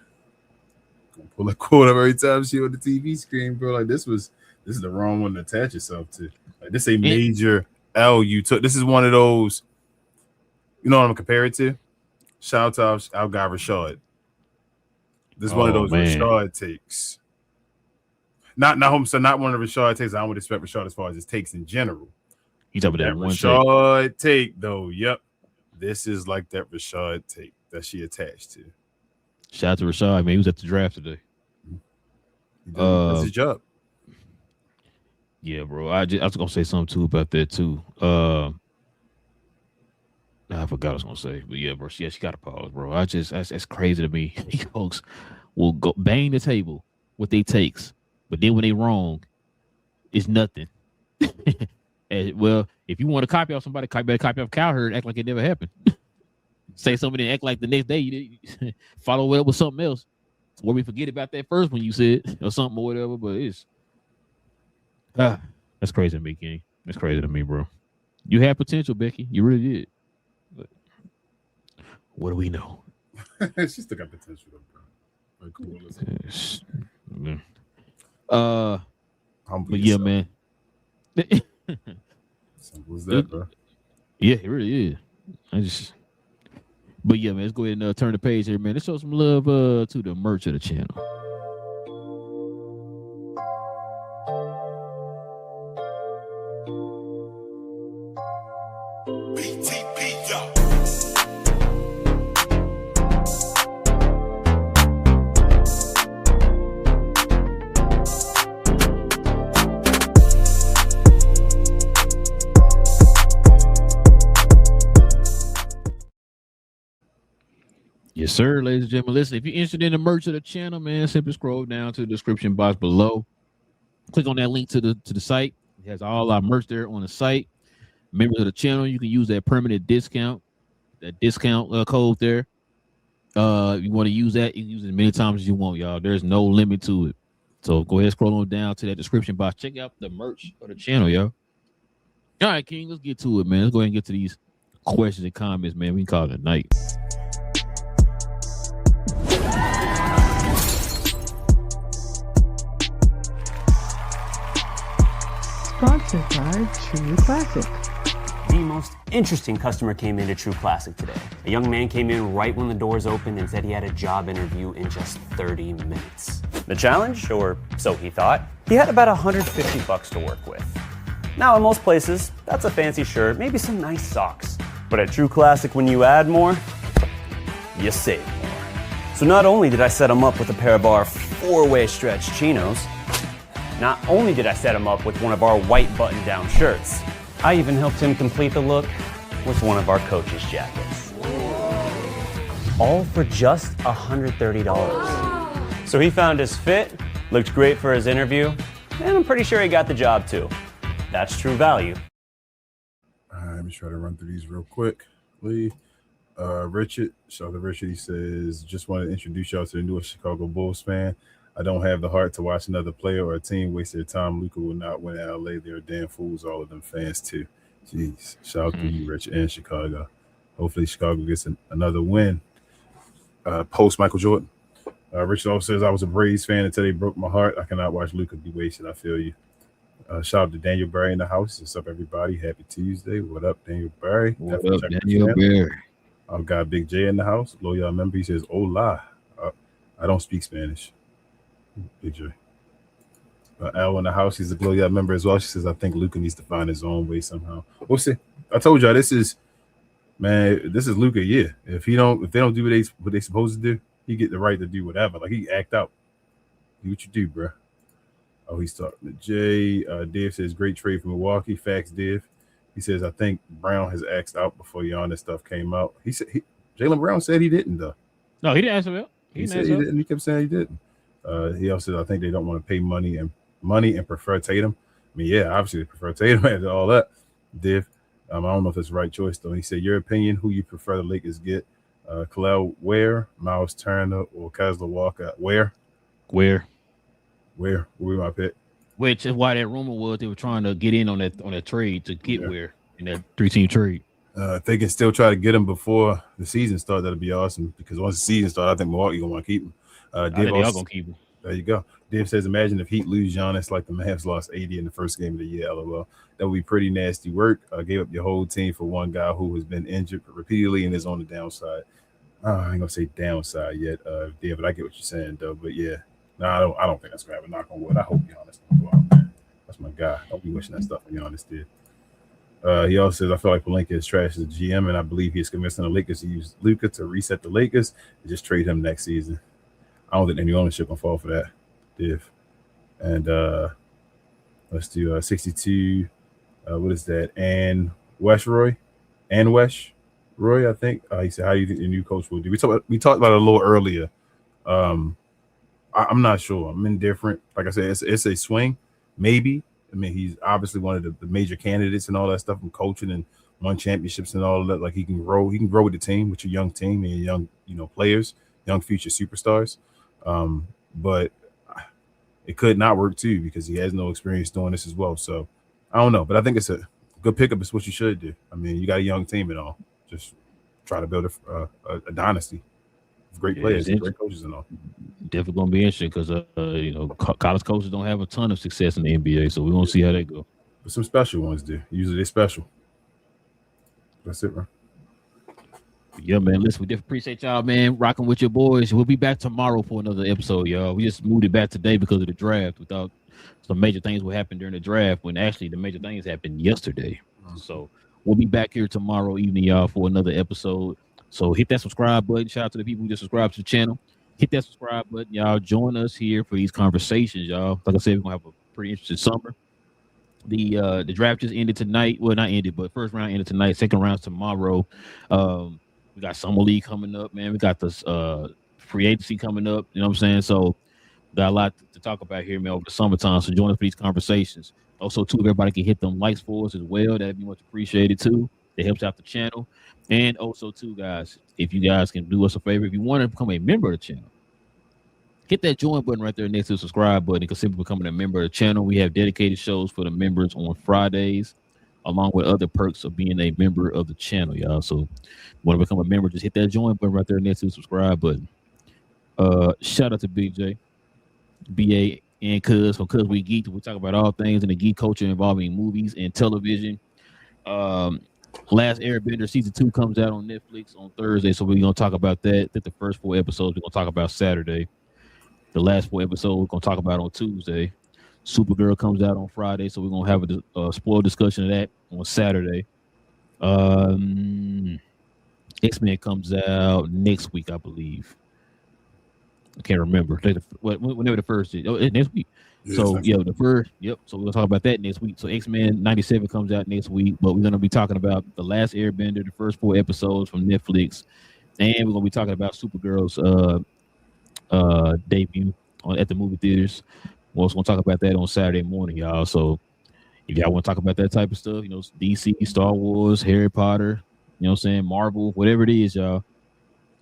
Speaker 3: pull a quote up every time she on the TV screen, bro. Like this is the wrong one to attach yourself to. Like this a major L you took. This is one of those. You know what I'm comparing it to? Shout out our guy Rashad. This is one of those Rashad takes. Not one of the Rashad takes. I don't would expect Rashad as far as his takes in general.
Speaker 1: You talking about that one
Speaker 3: Rashad take though? Yep, this is like that Rashad take that she attached to.
Speaker 1: Shout out to Rashad, man. He was at the draft today.
Speaker 3: That's his job.
Speaker 1: Yeah, bro. I was gonna say something too about that too. I forgot what I was gonna say, but yeah, bro. She got a pause, bro. That's crazy to me. These folks will go bang the table with their takes, but then when they wrong, it's nothing. And, well, if you want to copy off somebody, better copy off Cowherd, act like it never happened. Say something and act like the next day you follow it up with something else. Or we forget about that first one you said or something or whatever, but it's that's crazy to me, King. That's crazy to me, bro. You had potential, Becky. You really did. But what do we know?
Speaker 3: She still got potential, though, bro.
Speaker 1: But yeah, man.
Speaker 3: Simple as that, bro.
Speaker 1: Yeah, it really is. But yeah, man, let's go ahead and turn the page here, man. Let's show some love to the merch of the channel. Yes, sir, ladies and gentlemen. Listen, if you're interested in the merch of the channel, man, simply scroll down to the description box below. Click on that link to the site. It has all our merch there on the site. Members of the channel, you can use that permanent discount, that discount code there. If you want to use that, you can use it as many times as you want, y'all. There's no limit to it. So go ahead, scroll on down to that description box. Check out the merch of the channel, yo. All right, King, let's get to it, man. Let's go ahead and get to these questions and comments, man. We can call it a night.
Speaker 4: Sponsored by True Classic.
Speaker 5: The most interesting customer came into True Classic today. A young man came in right when the doors opened and said he had a job interview in just 30 minutes. The challenge, or so he thought, he had about $150 to work with. Now, in most places, that's a fancy shirt, maybe some nice socks. But at True Classic, when you add more, you save more. So not only did I set him up with a pair of our 4-way stretch chinos, not only did I set him up with one of our white button-down shirts, I even helped him complete the look with one of our coach's jackets. All for just $130. So he found his fit, looked great for his interview, and I'm pretty sure he got the job too. That's true value.
Speaker 3: All right, let me try to run through these real quick. Richard, shout out to Richard. He says, just wanted to introduce y'all to the newest Chicago Bulls fan. I don't have the heart to watch another player or a team waste their time. Luka will not win at LA. They're damn fools, all of them fans too. Jeez. Shout out to you, Richard, and Chicago. Hopefully Chicago gets another win post Michael Jordan. Richard also says, I was a Braves fan until they broke my heart. I cannot watch Luka be wasted. I feel you. Shout out to Daniel Barry in the house. What's up, everybody? Happy Tuesday. What up, Daniel Barry?
Speaker 1: What up, Daniel Barry?
Speaker 3: I've got Big J in the house. Loyal member. He says, hola. I don't speak Spanish. Big J. Al in the house. He's a Gloria member as well. She says, I think Luka needs to find his own way somehow. We'll see. I told y'all this is Luka. Yeah. If they don't do what they supposed to do, he get the right to do whatever. Like he act out. Do what you do, bro. Oh, he's talking to Jay. Div says, great trade from Milwaukee. Facts, Div. He says, I think Brown has axed out before Giannis stuff came out. He said Jaylen Brown said he didn't though.
Speaker 1: No, he didn't ask about.
Speaker 3: He said he didn't. He kept saying he didn't. He also said, I think they don't want to pay money and prefer Tatum. I mean, yeah, obviously they prefer Tatum and all that. Div. I don't know if that's the right choice though. He said, your opinion, who you prefer the Lakers get? Khalil Ware, Miles Turner, or Kessler Walker? Where my pick?
Speaker 1: Which is why that rumor was they were trying to get in on that trade to get Ware in that 3-team trade.
Speaker 3: If they can still try to get him before the season starts, that'd be awesome. Because once the season starts, I think Milwaukee gonna want to keep him.
Speaker 1: I think they are gonna keep him.
Speaker 3: There you go. Dave says, imagine if Heat lose Giannis like the Mavs lost 80 in the first game of the year. LOL. That would be pretty nasty work. Gave up your whole team for one guy who has been injured repeatedly and is on the downside. I ain't gonna say downside yet, David. I get what you're saying though, but yeah, no, I don't think that's gonna happen. Knock on wood. I hope Giannis don't go out, man. That's my guy. Don't be wishing that stuff on Giannis did. He also says, I feel like Pelinka is trash as a GM, and I believe he's convincing the Lakers to use Luka to reset the Lakers and just trade him next season. I don't think any ownership can fall for that, Div. And let's do 62. What is that? And Roy, I think. He said, how do you think the new coach will do? We talked about it a little earlier. I'm not sure. I'm indifferent. Like I said, it's a swing, maybe. I mean, he's obviously one of the major candidates and all that stuff from coaching and won championships and all of that. Like he can grow with the team, with your young team and young, players, young future superstars. But it could not work too because he has no experience doing this as well. So I don't know, but I think it's a good pickup. It's what you should do. I mean, you got a young team and all. Just try to build a dynasty of great players, and great coaches and all.
Speaker 1: Definitely gonna be interesting because college coaches don't have a ton of success in the NBA, so we're gonna see how they go.
Speaker 3: But some special ones do. Usually they're special. That's it, bro.
Speaker 1: Yeah, man. Listen, we definitely appreciate y'all, man, rocking with your boys. We'll be back tomorrow for another episode, y'all. We just moved it back today because of the draft. We thought some major things would happen during the draft when actually the major things happened yesterday. So we'll be back here tomorrow evening, y'all, for another episode. So hit that subscribe button. Shout out to the people who just subscribed to the channel. Hit that subscribe button, y'all. Join us here for these conversations, y'all. Like I said, we're gonna have a pretty interesting summer. The draft just ended tonight. Well, not ended, but first round ended tonight. Second round's tomorrow. We got Summer League coming up, man. We got this free agency coming up. You know what I'm saying? So got a lot to talk about here, man, over the summertime. So join us for these conversations. Also, too, if everybody can hit them likes for us as well, that'd be much appreciated too. That helps out the channel. And also, too, guys, if you guys can do us a favor, if you want to become a member of the channel, hit that join button right there next to the subscribe button. You can simply becoming a member of the channel. We have dedicated shows for the members on Fridays, along with other perks of being a member of the channel, y'all. So, if you want to become a member, just hit that join button right there next to the subscribe button. Shout out to Big J, BA, and Cuz from Cuz We Geek. We talk about all things in the geek culture involving movies and television. Last Airbender season 2 comes out on Netflix on Thursday, so we're gonna talk about that. The first 4 episodes we're gonna talk about Saturday. The last 4 episodes we're gonna talk about on Tuesday. Supergirl comes out on Friday, so we're gonna have a spoiled discussion of that on Saturday. X-Men comes out next week, I believe. I can't remember. Whenever the first is. Oh, next week. Yes, so yeah, the first. Yep. So we're gonna talk about that next week. So X-Men 97 comes out next week, but we're gonna be talking about The Last Airbender, the first 4 episodes from Netflix, and we're gonna be talking about Supergirl's debut at the movie theaters. We're also gonna talk about that on Saturday morning, y'all. So if y'all want to talk about that type of stuff, DC, Star Wars, Harry Potter, you know what I'm saying, Marvel, whatever it is, y'all.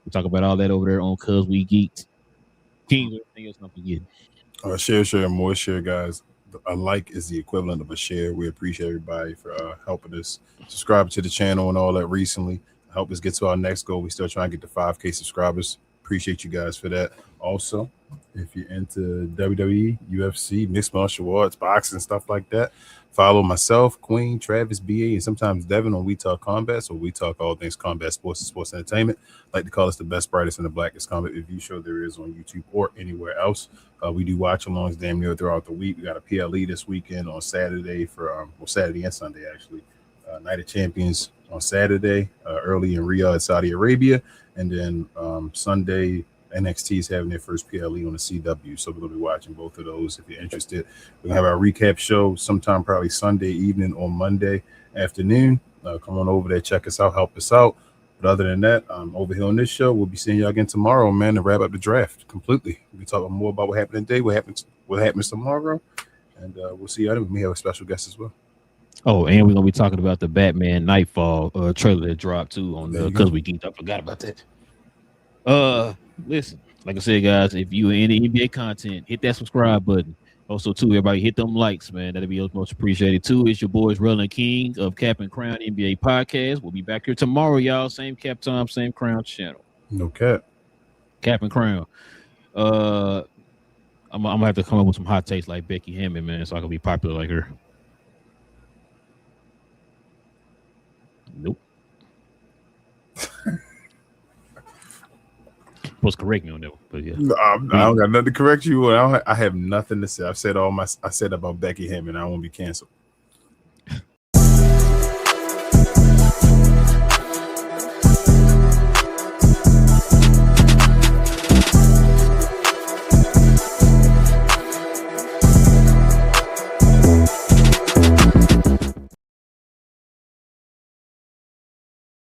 Speaker 1: We talk about all that over there on Cuz We Geeked. King, everything else I'm forgetting.
Speaker 3: Share, more share, guys. A like is the equivalent of a share. We appreciate everybody for helping us subscribe to the channel and all that recently. Help us get to our next goal. We still trying to get to 5K subscribers. Appreciate you guys for that. Also, if you're into WWE, UFC, mixed martial arts, boxing, stuff like that, follow myself, Queen, Travis, BA, and sometimes Devin on We Talk Combat. So we talk all things combat sports and sports entertainment. Like to call us the best, brightest, and the blackest combat review show there is on YouTube or anywhere else. We do watch alongs damn near throughout the week. We got a PLE this weekend on Saturday for Saturday and Sunday actually. Night of Champions on Saturday, early in Riyadh, Saudi Arabia, and then Sunday. NXT is having their first PLE on the CW, so we're going to be watching both of those if you're interested. We're going to have our recap show sometime probably Sunday evening or Monday afternoon. Come on over there, check us out, help us out. But other than that, over here on this show, we'll be seeing y'all again tomorrow, man, to wrap up the draft completely. We'll talk more about what happened today, what happens tomorrow, and we'll see y'all. We may have a special guest as well.
Speaker 1: Oh, and we're going to be talking about the Batman Nightfall trailer that dropped, too, on Cuz We Geeked. I forgot about that. Listen, like I said, guys, if you are into NBA content, hit that subscribe button. Also, too, everybody hit them likes, man. That'd be most appreciated, too. It's your boys, Relin King of Cap and Crown NBA Podcast. We'll be back here tomorrow, y'all. Same cap time, same crown channel.
Speaker 3: No cap.
Speaker 1: Cap and Crown. I'm gonna have to come up with some hot takes like Becky Hammond, man, so I can be popular like her. Nope. Supposed to correct me on that one, but yeah.
Speaker 3: I don't got nothing to correct you. I have nothing to say. I said about Becky Hammond. I won't be canceled.